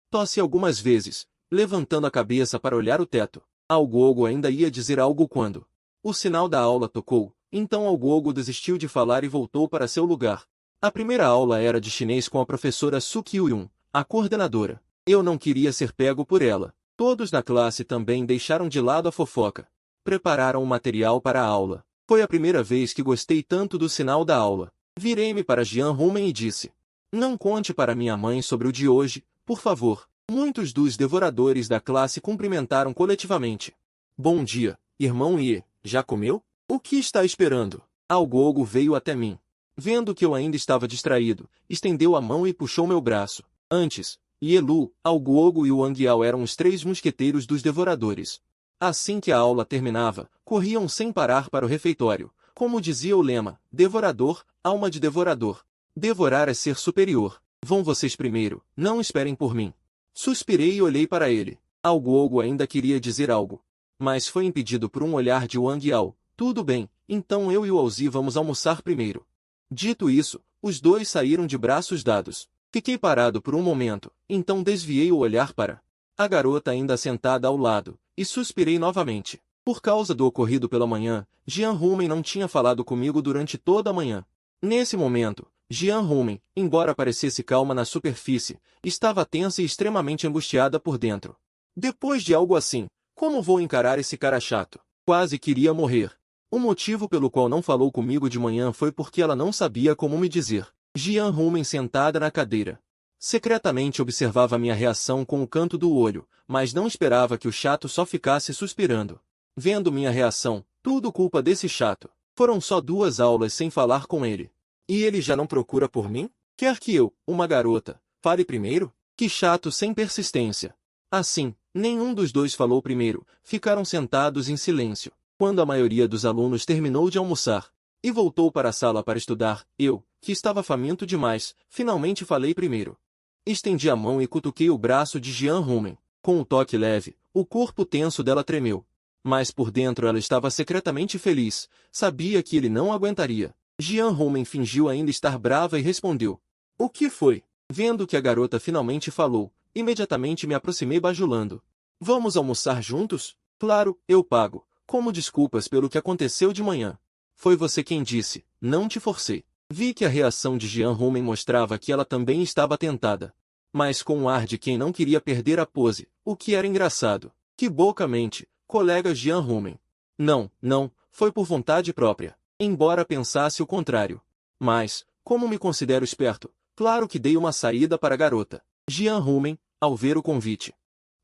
Tosse algumas vezes, levantando a cabeça para olhar o teto. Ao Gogo ainda ia dizer algo quando o sinal da aula tocou, então Ao Gogo desistiu de falar e voltou para seu lugar. A primeira aula era de chinês com a professora Su Kyuyun, a coordenadora. Eu não queria ser pego por ela. Todos na classe também deixaram de lado a fofoca. Prepararam o material para a aula. Foi a primeira vez que gostei tanto do sinal da aula. Virei-me para Jian Rumen e disse: não conte para minha mãe sobre o de hoje, por favor. Muitos dos devoradores da classe cumprimentaram coletivamente. Bom dia, irmão Ye, já comeu? O que está esperando? Ao Gogo veio até mim. Vendo que eu ainda estava distraído, estendeu a mão e puxou meu braço. Antes, Yelu, Ao Gogo e o Wang Yao eram os 3 mosqueteiros dos devoradores. Assim que a aula terminava, corriam sem parar para o refeitório. Como dizia o lema, devorador, alma de devorador. Devorar é ser superior. Vão vocês primeiro, não esperem por mim. Suspirei e olhei para ele. Ao Gogo ainda queria dizer algo, mas foi impedido por um olhar de Wang Yao. Tudo bem, então eu e o Alzi vamos almoçar primeiro. Dito isso, os dois saíram de braços dados. Fiquei parado por um momento, então desviei o olhar para a garota ainda sentada ao lado, e suspirei novamente. Por causa do ocorrido pela manhã, Jian Rumen não tinha falado comigo durante toda a manhã. Nesse momento, Jian Rumen, embora parecesse calma na superfície, estava tensa e extremamente angustiada por dentro. Depois de algo assim, como vou encarar esse cara chato? Quase queria morrer. O motivo pelo qual não falou comigo de manhã foi porque ela não sabia como me dizer. Jian Rumen sentada na cadeira. Secretamente observava minha reação com o canto do olho, mas não esperava que o chato só ficasse suspirando. Vendo minha reação, tudo culpa desse chato. Foram só 2 aulas sem falar com ele. E ele já não procura por mim? Quer que eu, uma garota, fale primeiro? Que chato sem persistência. Assim, nenhum dos dois falou primeiro, ficaram sentados em silêncio. Quando a maioria dos alunos terminou de almoçar e voltou para a sala para estudar, eu, que estava faminto demais, finalmente falei primeiro. Estendi a mão e cutuquei o braço de Jian Rumen. Com um toque leve, o corpo tenso dela tremeu. Mas por dentro ela estava secretamente feliz, sabia que ele não aguentaria. Jian Rumen fingiu ainda estar brava e respondeu: o que foi? Vendo que a garota finalmente falou, imediatamente me aproximei bajulando: vamos almoçar juntos? Claro, eu pago, como desculpas pelo que aconteceu de manhã. Foi você quem disse, não te forcei. Vi que a reação de Jian Rumen mostrava que ela também estava tentada. Mas com um ar de quem não queria perder a pose, o que era engraçado. Que boca mente, colega Jian Rumen. Não, foi por vontade própria. Embora pensasse o contrário. Mas, como me considero esperto, claro que dei uma saída para a garota. Jian Rumen, ao ver o convite.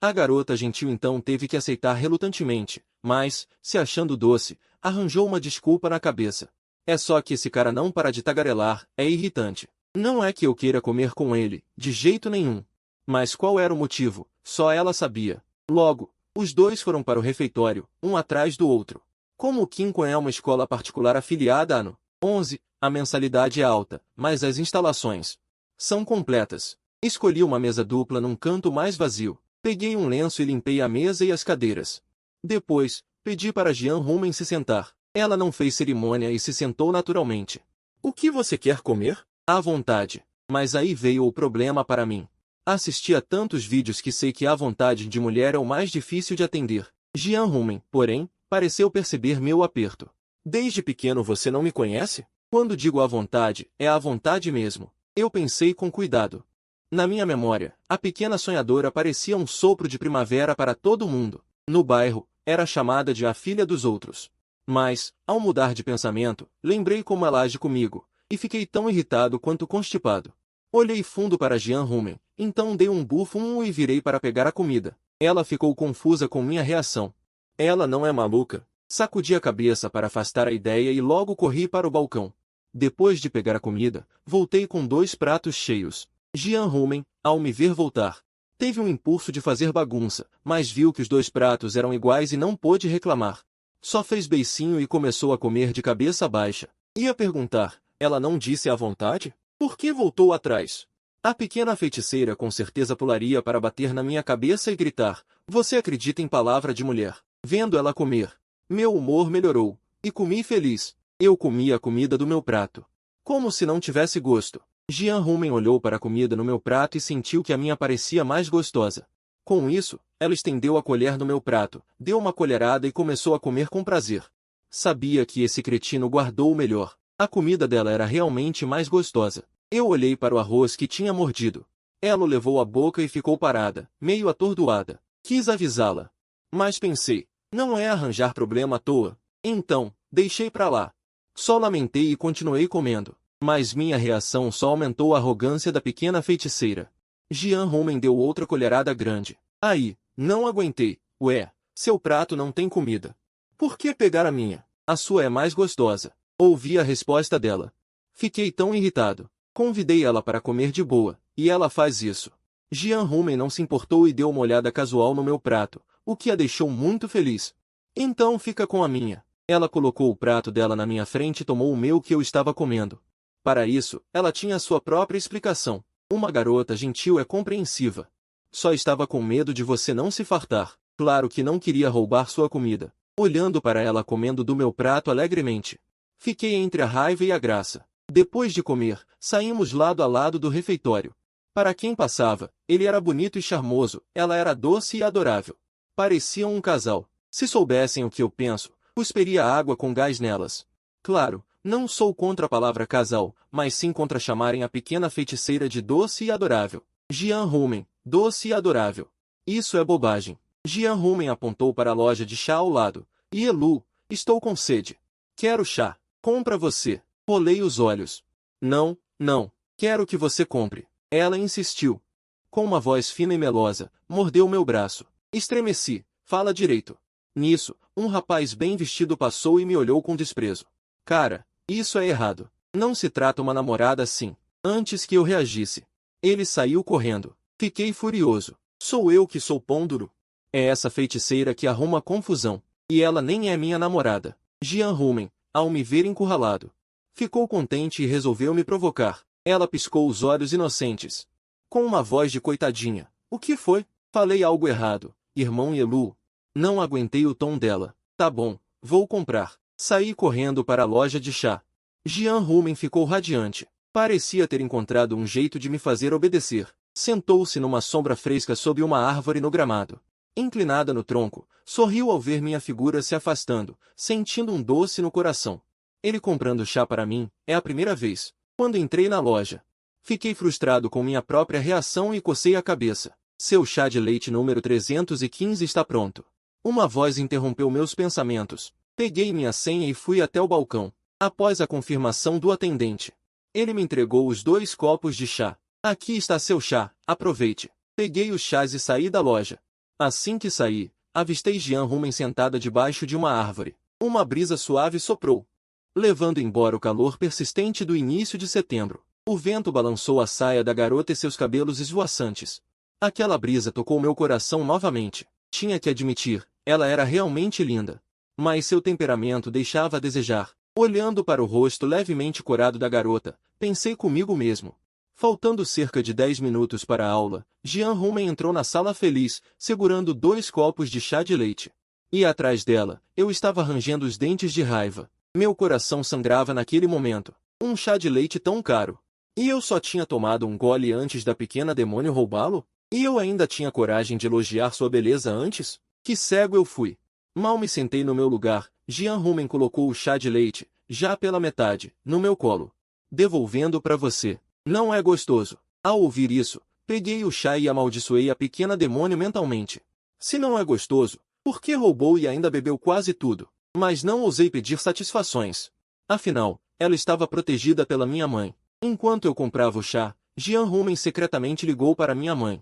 A garota gentil então teve que aceitar relutantemente, mas, se achando doce, arranjou uma desculpa na cabeça. É só que esse cara não para de tagarelar, é irritante. Não é que eu queira comer com ele, de jeito nenhum. Mas qual era o motivo? Só ela sabia. Logo, Os dois foram para o refeitório, um atrás do outro. Como o Kinko é uma escola particular afiliada à No. 11, a mensalidade é alta, mas as instalações são completas. Escolhi uma mesa dupla num canto mais vazio. Peguei um lenço e limpei a mesa e as cadeiras. Depois, pedi para Jian Rumen se sentar. Ela não fez cerimônia e se sentou naturalmente. O que você quer comer? À vontade. Mas aí veio o problema para mim. Assisti a tantos vídeos que sei que a vontade de mulher é o mais difícil de atender. Jian Rumen, porém, pareceu perceber meu aperto. Desde pequeno você não me conhece? Quando digo à vontade, é à vontade mesmo. Eu pensei com cuidado. Na minha memória, a pequena sonhadora parecia um sopro de primavera para todo mundo. No bairro, era chamada de a filha dos outros. Mas, ao mudar de pensamento, lembrei como ela age comigo, e fiquei tão irritado quanto constipado. Olhei fundo para Jian Rumen, então dei um bufo e virei para pegar a comida. Ela ficou confusa com minha reação. Ela não é maluca. Sacudi a cabeça para afastar a ideia e logo corri para o balcão. Depois de pegar a comida, voltei com 2 pratos cheios. Jian Rumen, ao me ver voltar, teve um impulso de fazer bagunça, mas viu que os 2 pratos eram iguais e não pôde reclamar. Só fez beicinho e começou a comer de cabeça baixa. Ia perguntar, ela não disse à vontade? Por que voltou atrás? A pequena feiticeira com certeza pularia para bater na minha cabeça e gritar, você acredita em palavra de mulher? Vendo ela comer, meu humor melhorou, e comi feliz. Eu comi a comida do meu prato. Como se não tivesse gosto. Jian Rumen olhou para a comida no meu prato e sentiu que a minha parecia mais gostosa. Com isso, ela estendeu a colher no meu prato, deu uma colherada e começou a comer com prazer. Sabia que esse cretino guardou o melhor. A comida dela era realmente mais gostosa. Eu olhei para o arroz que tinha mordido. Ela o levou à boca e ficou parada, meio atordoada. Quis avisá-la. Mas pensei, não é arranjar problema à toa. Então, deixei pra lá. Só lamentei e continuei comendo. Mas minha reação só aumentou a arrogância da pequena feiticeira. Jian Rumen deu outra colherada grande. Aí, não aguentei. Ué, seu prato não tem comida. Por que pegar a minha? A sua é mais gostosa. Ouvi a resposta dela. Fiquei tão irritado. Convidei ela para comer de boa, e ela faz isso. Jian Rumen não se importou e deu uma olhada casual no meu prato, o que a deixou muito feliz. Então fica com a minha. Ela colocou o prato dela na minha frente e tomou o meu que eu estava comendo. Para isso, ela tinha sua própria explicação. Uma garota gentil é compreensiva. Só estava com medo de você não se fartar. Claro que não queria roubar sua comida. Olhando para ela comendo do meu prato alegremente. Fiquei entre a raiva e a graça. Depois de comer, saímos lado a lado do refeitório. Para quem passava, ele era bonito e charmoso, ela era doce e adorável. Pareciam um casal. Se soubessem o que eu penso, cusperia água com gás nelas. Claro, não sou contra a palavra casal, mas sim contra chamarem a pequena feiticeira de doce e adorável. Jian Rumen, doce e adorável. Isso é bobagem. Jian Rumen apontou para a loja de chá ao lado. Yelu, estou com sede. Quero chá. Compra você. Rolei os olhos. Não, não. Quero que você compre. Ela insistiu. Com uma voz fina e melosa, mordeu meu braço. Estremeci. Fala direito. Nisso, um rapaz bem vestido passou e me olhou com desprezo. Cara, isso é errado. Não se trata uma namorada assim. Antes que eu reagisse, ele saiu correndo. Fiquei furioso. Sou eu que sou pão duro. É essa feiticeira que arruma confusão. E ela nem é minha namorada. Jian Rumen, ao me ver encurralado, ficou contente e resolveu me provocar. Ela piscou os olhos inocentes. Com uma voz de coitadinha. O que foi? Falei algo errado, irmão Yelu. Não aguentei o tom dela. Tá bom, vou comprar. Saí correndo para a loja de chá. Jian Rumen ficou radiante. Parecia ter encontrado um jeito de me fazer obedecer. Sentou-se numa sombra fresca sob uma árvore no gramado. Inclinada no tronco, sorriu ao ver minha figura se afastando, sentindo um doce no coração. Ele comprando chá para mim, é a primeira vez. Quando entrei na loja, fiquei frustrado com minha própria reação e cocei a cabeça. Seu chá de leite número 315 está pronto. Uma voz interrompeu meus pensamentos. Peguei minha senha e fui até o balcão. Após a confirmação do atendente, ele me entregou os 2 copos de chá. Aqui está seu chá, aproveite. Peguei os chás e saí da loja. Assim que saí, avistei Jian Rumen sentada debaixo de uma árvore. Uma brisa suave soprou, levando embora o calor persistente do início de setembro. O vento balançou a saia da garota e seus cabelos esvoaçantes. Aquela brisa tocou meu coração novamente. Tinha que admitir, ela era realmente linda. Mas seu temperamento deixava a desejar. Olhando para o rosto levemente corado da garota, pensei comigo mesmo. Faltando cerca de 10 minutos para a aula, Jian Rumen entrou na sala feliz, segurando 2 copos de chá de leite. E atrás dela, eu estava rangendo os dentes de raiva. Meu coração sangrava naquele momento. Um chá de leite tão caro. E eu só tinha tomado um gole antes da pequena demônio roubá-lo? E eu ainda tinha coragem de elogiar sua beleza antes? Que cego eu fui! Mal me sentei no meu lugar, Jian Rumen colocou o chá de leite, já pela metade, no meu colo. Devolvendo para você. Não é gostoso. Ao ouvir isso, peguei o chá e amaldiçoei a pequena demônio mentalmente. Se não é gostoso, por que roubou e ainda bebeu quase tudo? Mas não ousei pedir satisfações. Afinal, ela estava protegida pela minha mãe. Enquanto eu comprava o chá, Jian Rumen secretamente ligou para minha mãe.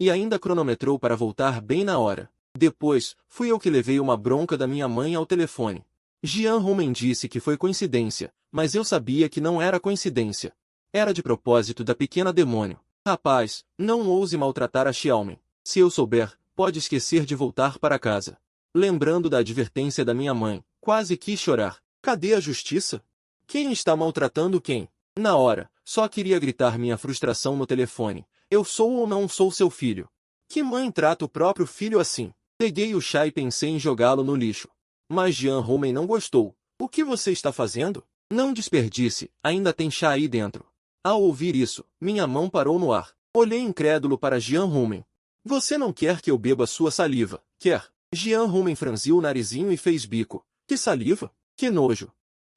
E ainda cronometrou para voltar bem na hora. Depois, fui eu que levei uma bronca da minha mãe ao telefone. Jian Rumen disse que foi coincidência, mas eu sabia que não era coincidência. Era de propósito da pequena demônio. Rapaz, não ouse maltratar a Xiaomen. Se eu souber, pode esquecer de voltar para casa. Lembrando da advertência da minha mãe, quase quis chorar. Cadê a justiça? Quem está maltratando quem? Na hora, só queria gritar minha frustração no telefone. Eu sou ou não sou seu filho? Que mãe trata o próprio filho assim? Peguei o chá e pensei em jogá-lo no lixo. Mas Jian Rumen não gostou. O que você está fazendo? Não desperdice, ainda tem chá aí dentro. Ao ouvir isso, minha mão parou no ar. Olhei incrédulo para Jian Rumen. Você não quer que eu beba sua saliva, quer? Jian Rumen franziu o narizinho e fez bico. Que saliva? Que nojo.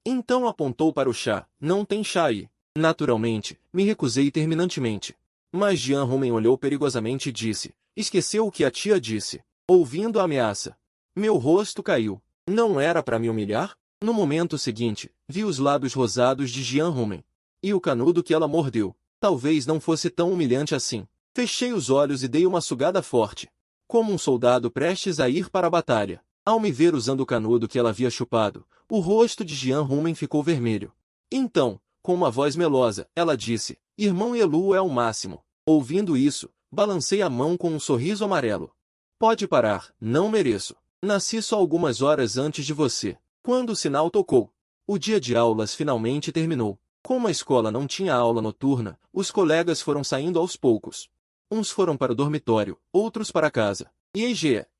Então apontou para o chá. Não tem chá aí. Naturalmente, me recusei terminantemente. Mas Jian Rumen olhou perigosamente e disse. Esqueceu o que a tia disse. Ouvindo a ameaça. Meu rosto caiu. Não era para me humilhar? No momento seguinte, vi os lábios rosados de Jian Rumen. E o canudo que ela mordeu. Talvez não fosse tão humilhante assim. Fechei os olhos e dei uma sugada forte. Como um soldado prestes a ir para a batalha. Ao me ver usando o canudo que ela havia chupado, o rosto de Jian Rumen ficou vermelho. Então, com uma voz melosa, ela disse, Irmão Elu é o máximo. Ouvindo isso, balancei a mão com um sorriso amarelo. Pode parar, não mereço. Nasci só algumas horas antes de você. Quando o sinal tocou, o dia de aulas finalmente terminou. Como a escola não tinha aula noturna, os colegas foram saindo aos poucos. Uns foram para o dormitório, outros para casa. E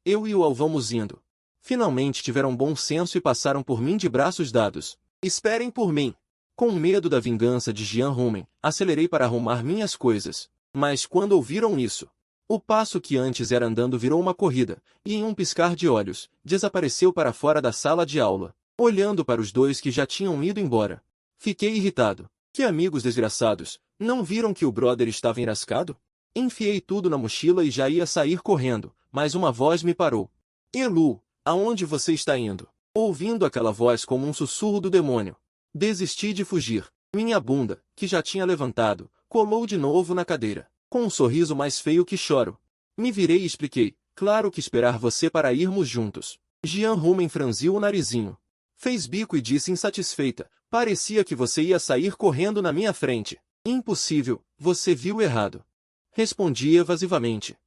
eu e o Al vamos indo. Finalmente tiveram bom senso e passaram por mim de braços dados. Esperem por mim. Com medo da vingança de Jian Rumen, acelerei para arrumar minhas coisas. Mas quando ouviram isso, o passo que antes era andando virou uma corrida, e em um piscar de olhos, desapareceu para fora da sala de aula, olhando para os dois que já tinham ido embora. Fiquei irritado. Que amigos desgraçados, não viram que o brother estava enrascado? Enfiei tudo na mochila e já ia sair correndo, mas uma voz me parou. Elu, aonde você está indo? Ouvindo aquela voz como um sussurro do demônio. Desisti de fugir. Minha bunda, que já tinha levantado, colou de novo na cadeira, com um sorriso mais feio que choro. Me virei e expliquei, claro que esperar você para irmos juntos. Jian Rumen franziu o narizinho. Fez bico e disse insatisfeita, parecia que você ia sair correndo na minha frente. Impossível, você viu errado. Respondi evasivamente.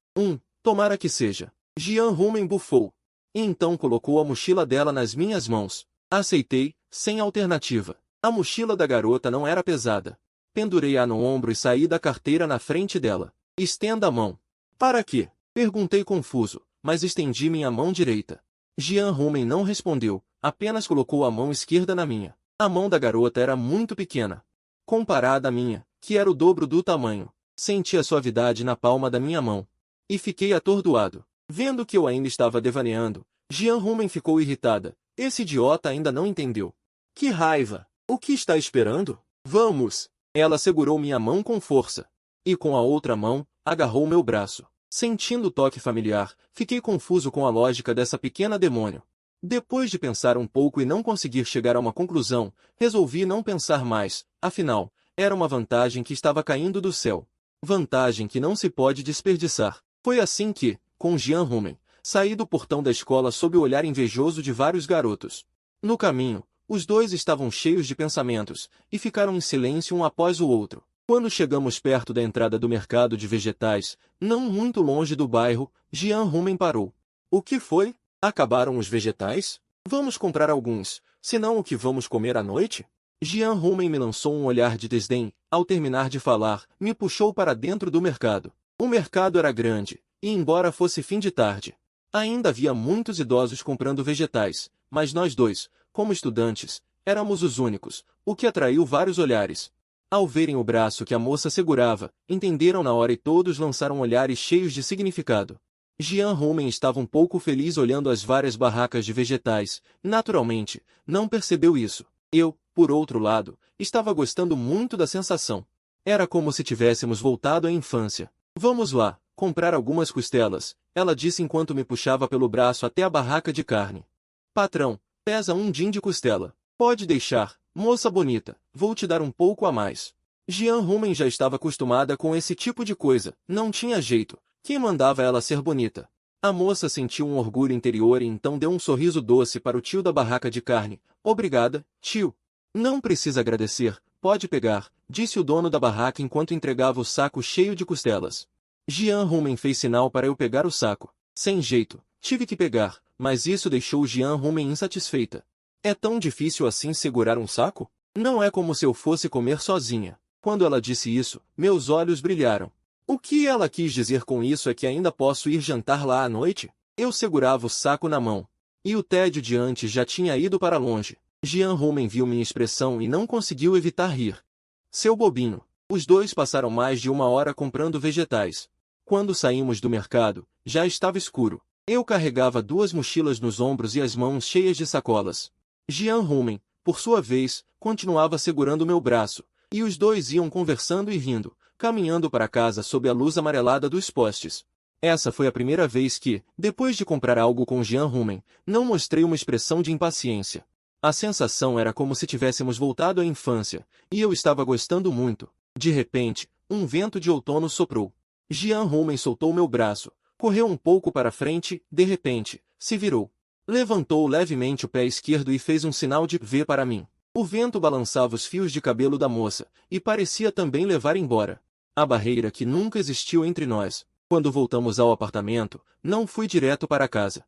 Tomara que seja. Jian Rumen bufou. E então colocou a mochila dela nas minhas mãos. Aceitei, sem alternativa. A mochila da garota não era pesada. Pendurei-a no ombro e saí da carteira na frente dela. Estenda a mão. Para quê? Perguntei confuso, mas estendi minha mão direita. Jian Rumen não respondeu, apenas colocou a mão esquerda na minha. A mão da garota era muito pequena. Comparada à minha, que era o dobro do tamanho. Senti a suavidade na palma da minha mão. E fiquei atordoado. Vendo que eu ainda estava devaneando, Jian Rumen ficou irritada. Esse idiota ainda não entendeu. Que raiva! O que está esperando? Vamos! Ela segurou minha mão com força. E com a outra mão, agarrou meu braço. Sentindo o toque familiar, fiquei confuso com a lógica dessa pequena demônio. Depois de pensar um pouco e não conseguir chegar a uma conclusão, resolvi não pensar mais, afinal, era uma vantagem que estava caindo do céu. Vantagem que não se pode desperdiçar. Foi assim que, com Jian Rumen, saí do portão da escola sob o olhar invejoso de vários garotos. No caminho, os dois estavam cheios de pensamentos, e ficaram em silêncio um após o outro. Quando chegamos perto da entrada do mercado de vegetais, não muito longe do bairro, Jian Rumen parou. O que foi? Acabaram os vegetais? Vamos comprar alguns, senão o que vamos comer à noite? Jian Rumen me lançou um olhar de desdém. Ao terminar de falar, me puxou para dentro do mercado. O mercado era grande, e embora fosse fim de tarde, ainda havia muitos idosos comprando vegetais, mas nós dois, como estudantes, éramos os únicos, o que atraiu vários olhares. Ao verem o braço que a moça segurava, entenderam na hora e todos lançaram olhares cheios de significado. Jian Rumen estava um pouco feliz olhando as várias barracas de vegetais. Naturalmente, não percebeu isso. Eu, por outro lado, estava gostando muito da sensação. Era como se tivéssemos voltado à infância. Vamos lá, comprar algumas costelas, ela disse enquanto me puxava pelo braço até a barraca de carne. Patrão, pesa 1 din de costela. Pode deixar, moça bonita, vou te dar um pouco a mais. Jian Rumen já estava acostumada com esse tipo de coisa, não tinha jeito. Quem mandava ela ser bonita? A moça sentiu um orgulho interior e então deu um sorriso doce para o tio da barraca de carne. Obrigada, tio. Não precisa agradecer, pode pegar, disse o dono da barraca enquanto entregava o saco cheio de costelas. Jian Rumen fez sinal para eu pegar o saco. Sem jeito, tive que pegar, mas isso deixou Jian Rumen insatisfeita. É tão difícil assim segurar um saco? Não é como se eu fosse comer sozinha. Quando ela disse isso, meus olhos brilharam. O que ela quis dizer com isso é que ainda posso ir jantar lá à noite? Eu segurava o saco na mão. E o tédio de antes já tinha ido para longe. Jian Rumen viu minha expressão e não conseguiu evitar rir. Seu bobinho. Os dois passaram mais de 1 hora comprando vegetais. Quando saímos do mercado, já estava escuro. Eu carregava 2 mochilas nos ombros e as mãos cheias de sacolas. Jian Rumen, por sua vez, continuava segurando meu braço, e os dois iam conversando e rindo, caminhando para casa sob a luz amarelada dos postes. Essa foi a primeira vez que, depois de comprar algo com Jian Rumen, não mostrei uma expressão de impaciência. A sensação era como se tivéssemos voltado à infância, e eu estava gostando muito. De repente, um vento de outono soprou. Jian Rumen soltou meu braço, correu um pouco para frente, de repente, se virou. Levantou levemente o pé esquerdo e fez um sinal de V para mim. O vento balançava os fios de cabelo da moça, e parecia também levar embora a barreira que nunca existiu entre nós. Quando voltamos ao apartamento, não fui direto para casa.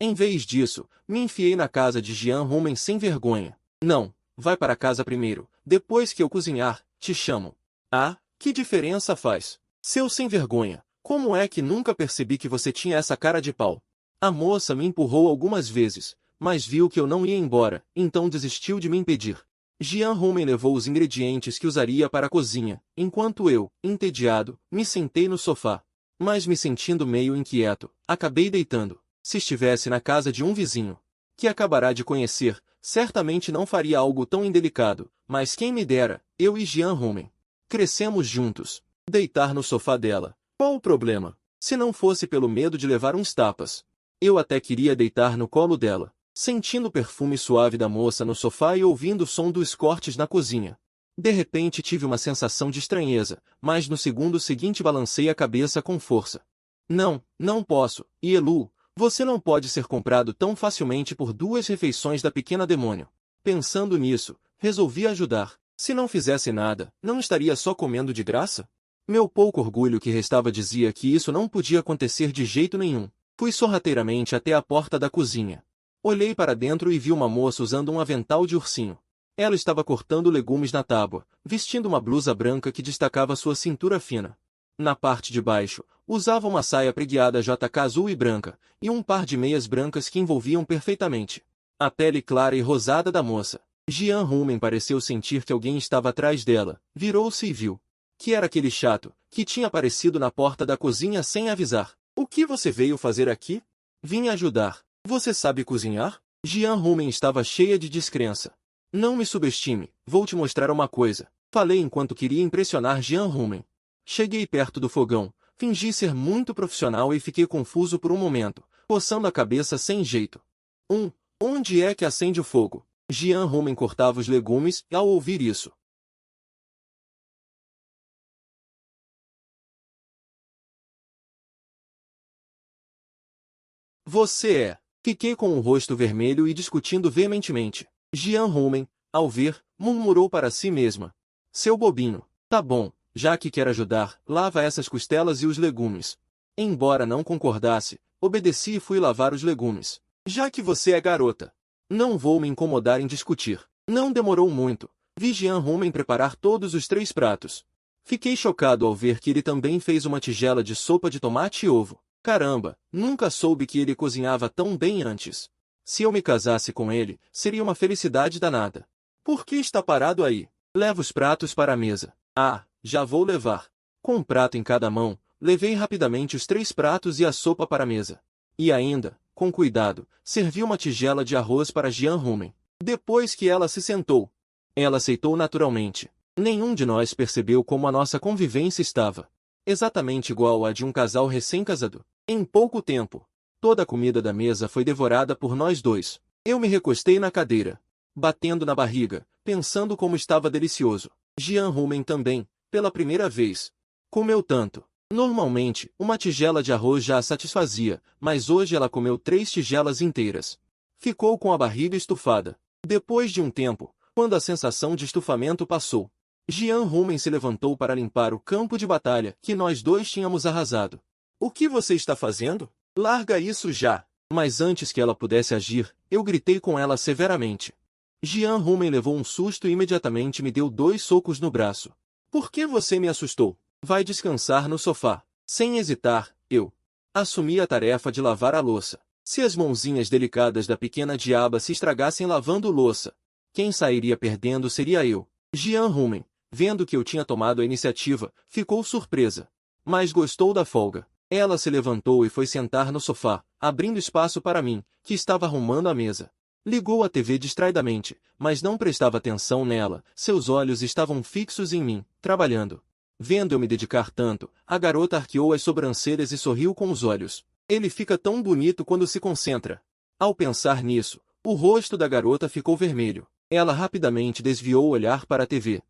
Em vez disso, me enfiei na casa de Jian Rumen sem vergonha. Não, vai para casa primeiro, depois que eu cozinhar, te chamo. Ah, que diferença faz? Seu sem vergonha, como é que nunca percebi que você tinha essa cara de pau? A moça me empurrou algumas vezes, mas viu que eu não ia embora, então desistiu de me impedir. Jian Rumen levou os ingredientes que usaria para a cozinha, enquanto eu, entediado, me sentei no sofá. Mas me sentindo meio inquieto, acabei deitando. Se estivesse na casa de um vizinho, que acabará de conhecer, certamente não faria algo tão indelicado, mas quem me dera, eu e Jian Rumen. Crescemos juntos. Deitar no sofá dela. Qual o problema? Se não fosse pelo medo de levar uns tapas. Eu até queria deitar no colo dela, sentindo o perfume suave da moça no sofá e ouvindo o som dos cortes na cozinha. De repente tive uma sensação de estranheza, mas no segundo seguinte balancei a cabeça com força. Não, não posso, Ielu, você não pode ser comprado tão facilmente por 2 refeições da pequena demônio. Pensando nisso, resolvi ajudar. Se não fizesse nada, não estaria só comendo de graça? Meu pouco orgulho que restava dizia que isso não podia acontecer de jeito nenhum. Fui sorrateiramente até a porta da cozinha. Olhei para dentro e vi uma moça usando um avental de ursinho. Ela estava cortando legumes na tábua, vestindo uma blusa branca que destacava sua cintura fina. Na parte de baixo, usava uma saia preguiada JK azul e branca, e um par de meias brancas que envolviam perfeitamente a pele clara e rosada da moça. Jian Rumen pareceu sentir que alguém estava atrás dela, virou-se e viu que era aquele chato, que tinha aparecido na porta da cozinha sem avisar. O que você veio fazer aqui? Vim ajudar. Você sabe cozinhar? Jian Rumen estava cheia de descrença. Não me subestime, vou te mostrar uma coisa. Falei enquanto queria impressionar Jian Rumen. Cheguei perto do fogão, fingi ser muito profissional e fiquei confuso por um momento, coçando a cabeça sem jeito. Onde é que acende o fogo? Jian Rumen cortava os legumes ao ouvir isso. Você é. Fiquei com o rosto vermelho e discutindo veementemente. Jian Rumen, ao ver, murmurou para si mesma. Seu bobinho. Tá bom, já que quer ajudar, lava essas costelas e os legumes. Embora não concordasse, obedeci e fui lavar os legumes. Já que você é garota, não vou me incomodar em discutir. Não demorou muito. Vi Jean Rumen preparar todos os 3 pratos. Fiquei chocado ao ver que ele também fez uma tigela de sopa de tomate e ovo. Caramba, nunca soube que ele cozinhava tão bem antes. Se eu me casasse com ele, seria uma felicidade danada. Por que está parado aí? Leva os pratos para a mesa. Ah, já vou levar. Com um prato em cada mão, levei rapidamente os 3 pratos e a sopa para a mesa. E ainda, com cuidado, servi uma tigela de arroz para Jean Rumen. Depois que ela se sentou, ela aceitou naturalmente. Nenhum de nós percebeu como a nossa convivência estava exatamente igual à de um casal recém-casado. Em pouco tempo, toda a comida da mesa foi devorada por nós dois. Eu me recostei na cadeira, batendo na barriga, pensando como estava delicioso. Jean Rumen também, pela primeira vez, comeu tanto. Normalmente, uma tigela de arroz já a satisfazia, mas hoje ela comeu 3 tigelas inteiras. Ficou com a barriga estufada. Depois de um tempo, quando a sensação de estufamento passou, Jean Rumen se levantou para limpar o campo de batalha que nós dois tínhamos arrasado. O que você está fazendo? Larga isso já! Mas antes que ela pudesse agir, eu gritei com ela severamente. Jean Rumen levou um susto e imediatamente me deu 2 socos no braço. Por que você me assustou? Vai descansar no sofá. Sem hesitar, eu assumi a tarefa de lavar a louça. Se as mãozinhas delicadas da pequena diaba se estragassem lavando louça, quem sairia perdendo seria eu. Jean Rumen, vendo que eu tinha tomado a iniciativa, ficou surpresa. Mas gostou da folga. Ela se levantou e foi sentar no sofá, abrindo espaço para mim, que estava arrumando a mesa. Ligou a TV distraidamente, mas não prestava atenção nela, seus olhos estavam fixos em mim, trabalhando. Vendo eu me dedicar tanto, a garota arqueou as sobrancelhas e sorriu com os olhos. Ele fica tão bonito quando se concentra. Ao pensar nisso, o rosto da garota ficou vermelho. Ela rapidamente desviou o olhar para a TV.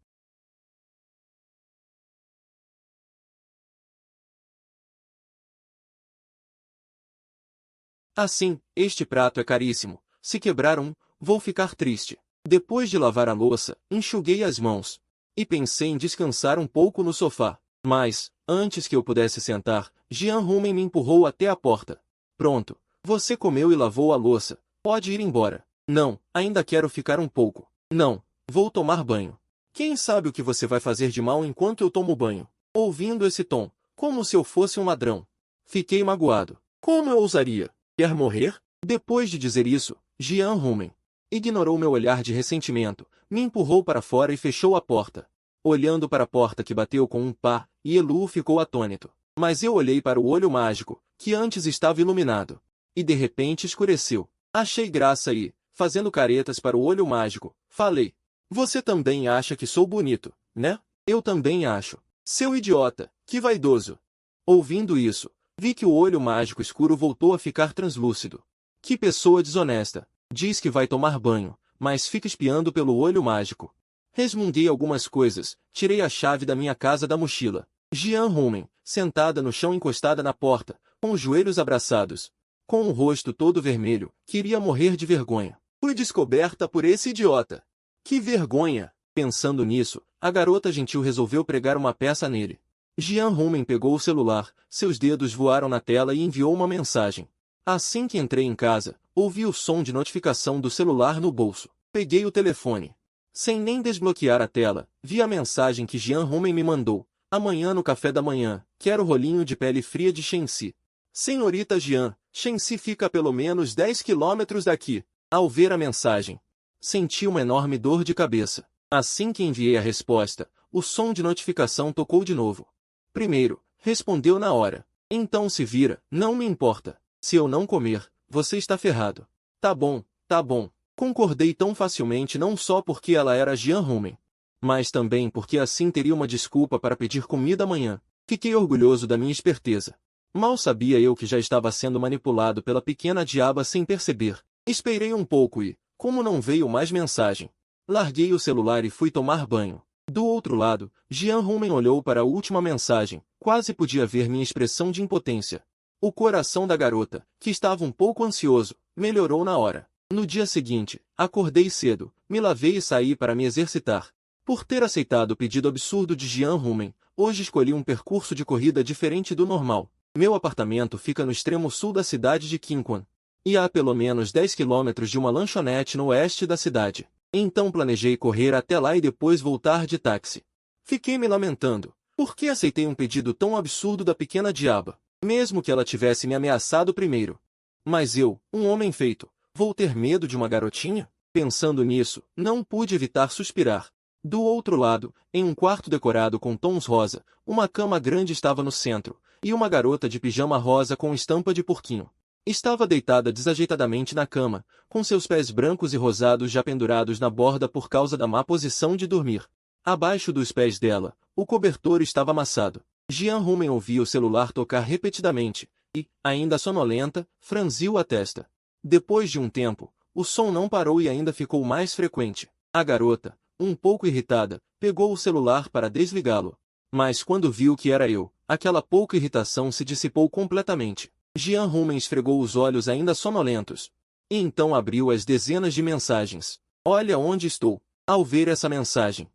Assim, este prato é caríssimo. Se quebrar um, vou ficar triste. Depois de lavar a louça, enxuguei as mãos. E pensei em descansar um pouco no sofá. Mas, antes que eu pudesse sentar, Jean Rumen me empurrou até a porta. Pronto, você comeu e lavou a louça. Pode ir embora. Não, ainda quero ficar um pouco. Não, vou tomar banho. Quem sabe o que você vai fazer de mal enquanto eu tomo banho? Ouvindo esse tom, como se eu fosse um ladrão. Fiquei magoado. Como eu ousaria? Quer morrer? Depois de dizer isso, Jean Rumen ignorou meu olhar de ressentimento, me empurrou para fora e fechou a porta. Olhando para a porta que bateu com um pá, Yelu ficou atônito. Mas eu olhei para o olho mágico, que antes estava iluminado. E de repente escureceu. Achei graça e, fazendo caretas para o olho mágico, falei. Você também acha que sou bonito, né? Eu também acho. Seu idiota, que vaidoso. Ouvindo isso, vi que o olho mágico escuro voltou a ficar translúcido. Que pessoa desonesta. Diz que vai tomar banho, mas fica espiando pelo olho mágico. Resmunguei algumas coisas, tirei a chave da minha casa da mochila. Jean Rumen, sentada no chão encostada na porta, com os joelhos abraçados, com o rosto todo vermelho, queria morrer de vergonha. Fui descoberta por esse idiota. Que vergonha! Pensando nisso, a garota gentil resolveu pregar uma peça nele. Jean Rumen pegou o celular, seus dedos voaram na tela e enviou uma mensagem. Assim que entrei em casa, ouvi o som de notificação do celular no bolso. Peguei o telefone. Sem nem desbloquear a tela, vi a mensagem que Jean Rumen me mandou. Amanhã no café da manhã, quero rolinho de pele fria de Shenxi. Senhorita Jean, Shenxi fica a pelo menos 10 quilômetros daqui. Ao ver a mensagem, senti uma enorme dor de cabeça. Assim que enviei a resposta, o som de notificação tocou de novo. Primeiro, respondeu na hora. Então se vira, não me importa. Se eu não comer, você está ferrado. Tá bom, tá bom. Concordei tão facilmente não só porque ela era Jean Rumen, mas também porque assim teria uma desculpa para pedir comida amanhã. Fiquei orgulhoso da minha esperteza. Mal sabia eu que já estava sendo manipulado pela pequena diaba sem perceber. Esperei um pouco e, como não veio mais mensagem, larguei o celular e fui tomar banho. Do outro lado, Jean Rumen olhou para a última mensagem, quase podia ver minha expressão de impotência. O coração da garota, que estava um pouco ansioso, melhorou na hora. No dia seguinte, acordei cedo, me lavei e saí para me exercitar. Por ter aceitado o pedido absurdo de Jean Rumen, hoje escolhi um percurso de corrida diferente do normal. Meu apartamento fica no extremo sul da cidade de Quinquan. E há pelo menos 10 quilômetros de uma lanchonete no oeste da cidade. Então planejei correr até lá e depois voltar de táxi. Fiquei me lamentando. Por que aceitei um pedido tão absurdo da pequena diaba? Mesmo que ela tivesse me ameaçado primeiro. Mas eu, um homem feito, vou ter medo de uma garotinha? Pensando nisso, não pude evitar suspirar. Do outro lado, em um quarto decorado com tons rosa, uma cama grande estava no centro, e uma garota de pijama rosa com estampa de porquinho. Estava deitada desajeitadamente na cama, com seus pés brancos e rosados já pendurados na borda por causa da má posição de dormir. Abaixo dos pés dela, o cobertor estava amassado. Jian Rumen ouvia o celular tocar repetidamente, e, ainda sonolenta, franziu a testa. Depois de um tempo, o som não parou e ainda ficou mais frequente. A garota, um pouco irritada, pegou o celular para desligá-lo. Mas quando viu que era eu, aquela pouca irritação se dissipou completamente. Jian Rumen esfregou os olhos ainda sonolentos. E então abriu as dezenas de mensagens. Olha onde estou. Ao ver essa mensagem,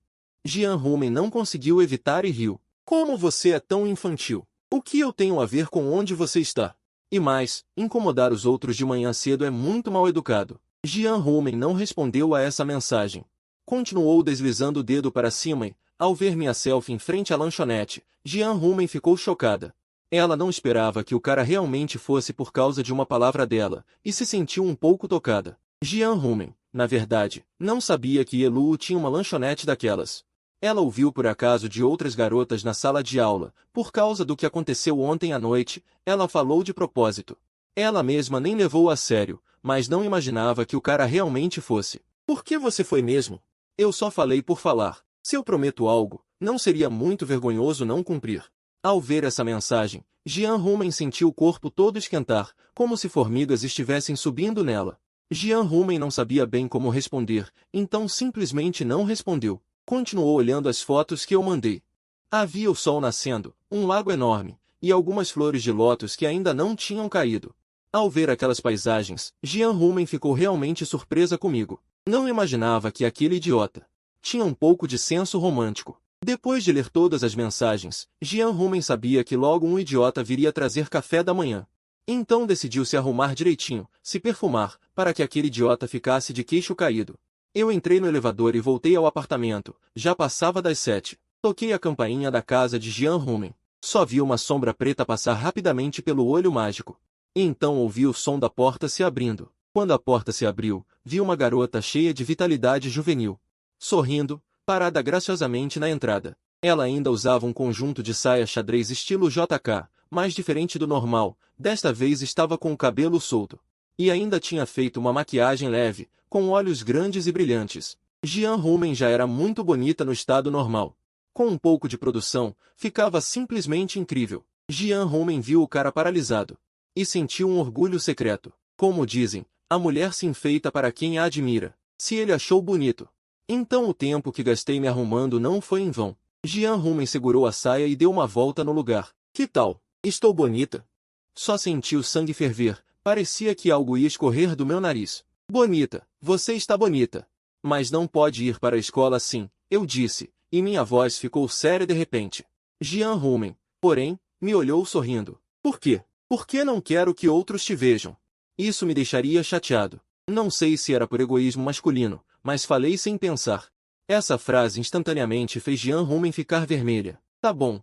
Jian Rumen não conseguiu evitar e riu. Como você é tão infantil? O que eu tenho a ver com onde você está? E mais, incomodar os outros de manhã cedo é muito mal educado. Jian Rumen não respondeu a essa mensagem. Continuou deslizando o dedo para cima e, ao ver minha selfie em frente à lanchonete, Jian Rumen ficou chocada. Ela não esperava que o cara realmente fosse por causa de uma palavra dela, e se sentiu um pouco tocada. Jian Rumen, na verdade, não sabia que Yelu tinha uma lanchonete daquelas. Ela ouviu por acaso de outras garotas na sala de aula, por causa do que aconteceu ontem à noite, ela falou de propósito. Ela mesma nem levou a sério, mas não imaginava que o cara realmente fosse. Por que você foi mesmo? Eu só falei por falar. Se eu prometo algo, não seria muito vergonhoso não cumprir. Ao ver essa mensagem, Jian Rumen sentiu o corpo todo esquentar, como se formigas estivessem subindo nela. Jian Rumen não sabia bem como responder, então simplesmente não respondeu. Continuou olhando as fotos que eu mandei. Havia o sol nascendo, um lago enorme, e algumas flores de lótus que ainda não tinham caído. Ao ver aquelas paisagens, Jian Rumen ficou realmente surpresa comigo. Não imaginava que aquele idiota tinha um pouco de senso romântico. Depois de ler todas as mensagens, Jian Rumen sabia que logo um idiota viria trazer café da manhã. Então decidiu se arrumar direitinho, se perfumar, para que aquele idiota ficasse de queixo caído. Eu entrei no elevador e voltei ao apartamento, já passava das 7. Toquei a campainha da casa de Jian Rumen. Só vi uma sombra preta passar rapidamente pelo olho mágico. E então ouvi o som da porta se abrindo. Quando a porta se abriu, vi uma garota cheia de vitalidade juvenil. Sorrindo, parada graciosamente na entrada. Ela ainda usava um conjunto de saia xadrez estilo JK, mais diferente do normal, desta vez estava com o cabelo solto. E ainda tinha feito uma maquiagem leve, com olhos grandes e brilhantes. Jian Rumen já era muito bonita no estado normal. Com um pouco de produção, ficava simplesmente incrível. Jian Rumen viu o cara paralisado. E sentiu um orgulho secreto. Como dizem, a mulher se enfeita para quem a admira. Se ele achou bonito, então o tempo que gastei me arrumando não foi em vão. Jian Rumen segurou a saia e deu uma volta no lugar. Que tal? Estou bonita? Só senti o sangue ferver, parecia que algo ia escorrer do meu nariz. Bonita, você está bonita. Mas não pode ir para a escola assim, eu disse, e minha voz ficou séria de repente. Jian Rumen, porém, me olhou sorrindo. Por quê? Porque não quero que outros te vejam. Isso me deixaria chateado. Não sei se era por egoísmo masculino, mas falei sem pensar. Essa frase instantaneamente fez Jian Rumen ficar vermelha. Tá bom,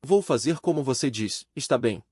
vou fazer como você diz, está bem.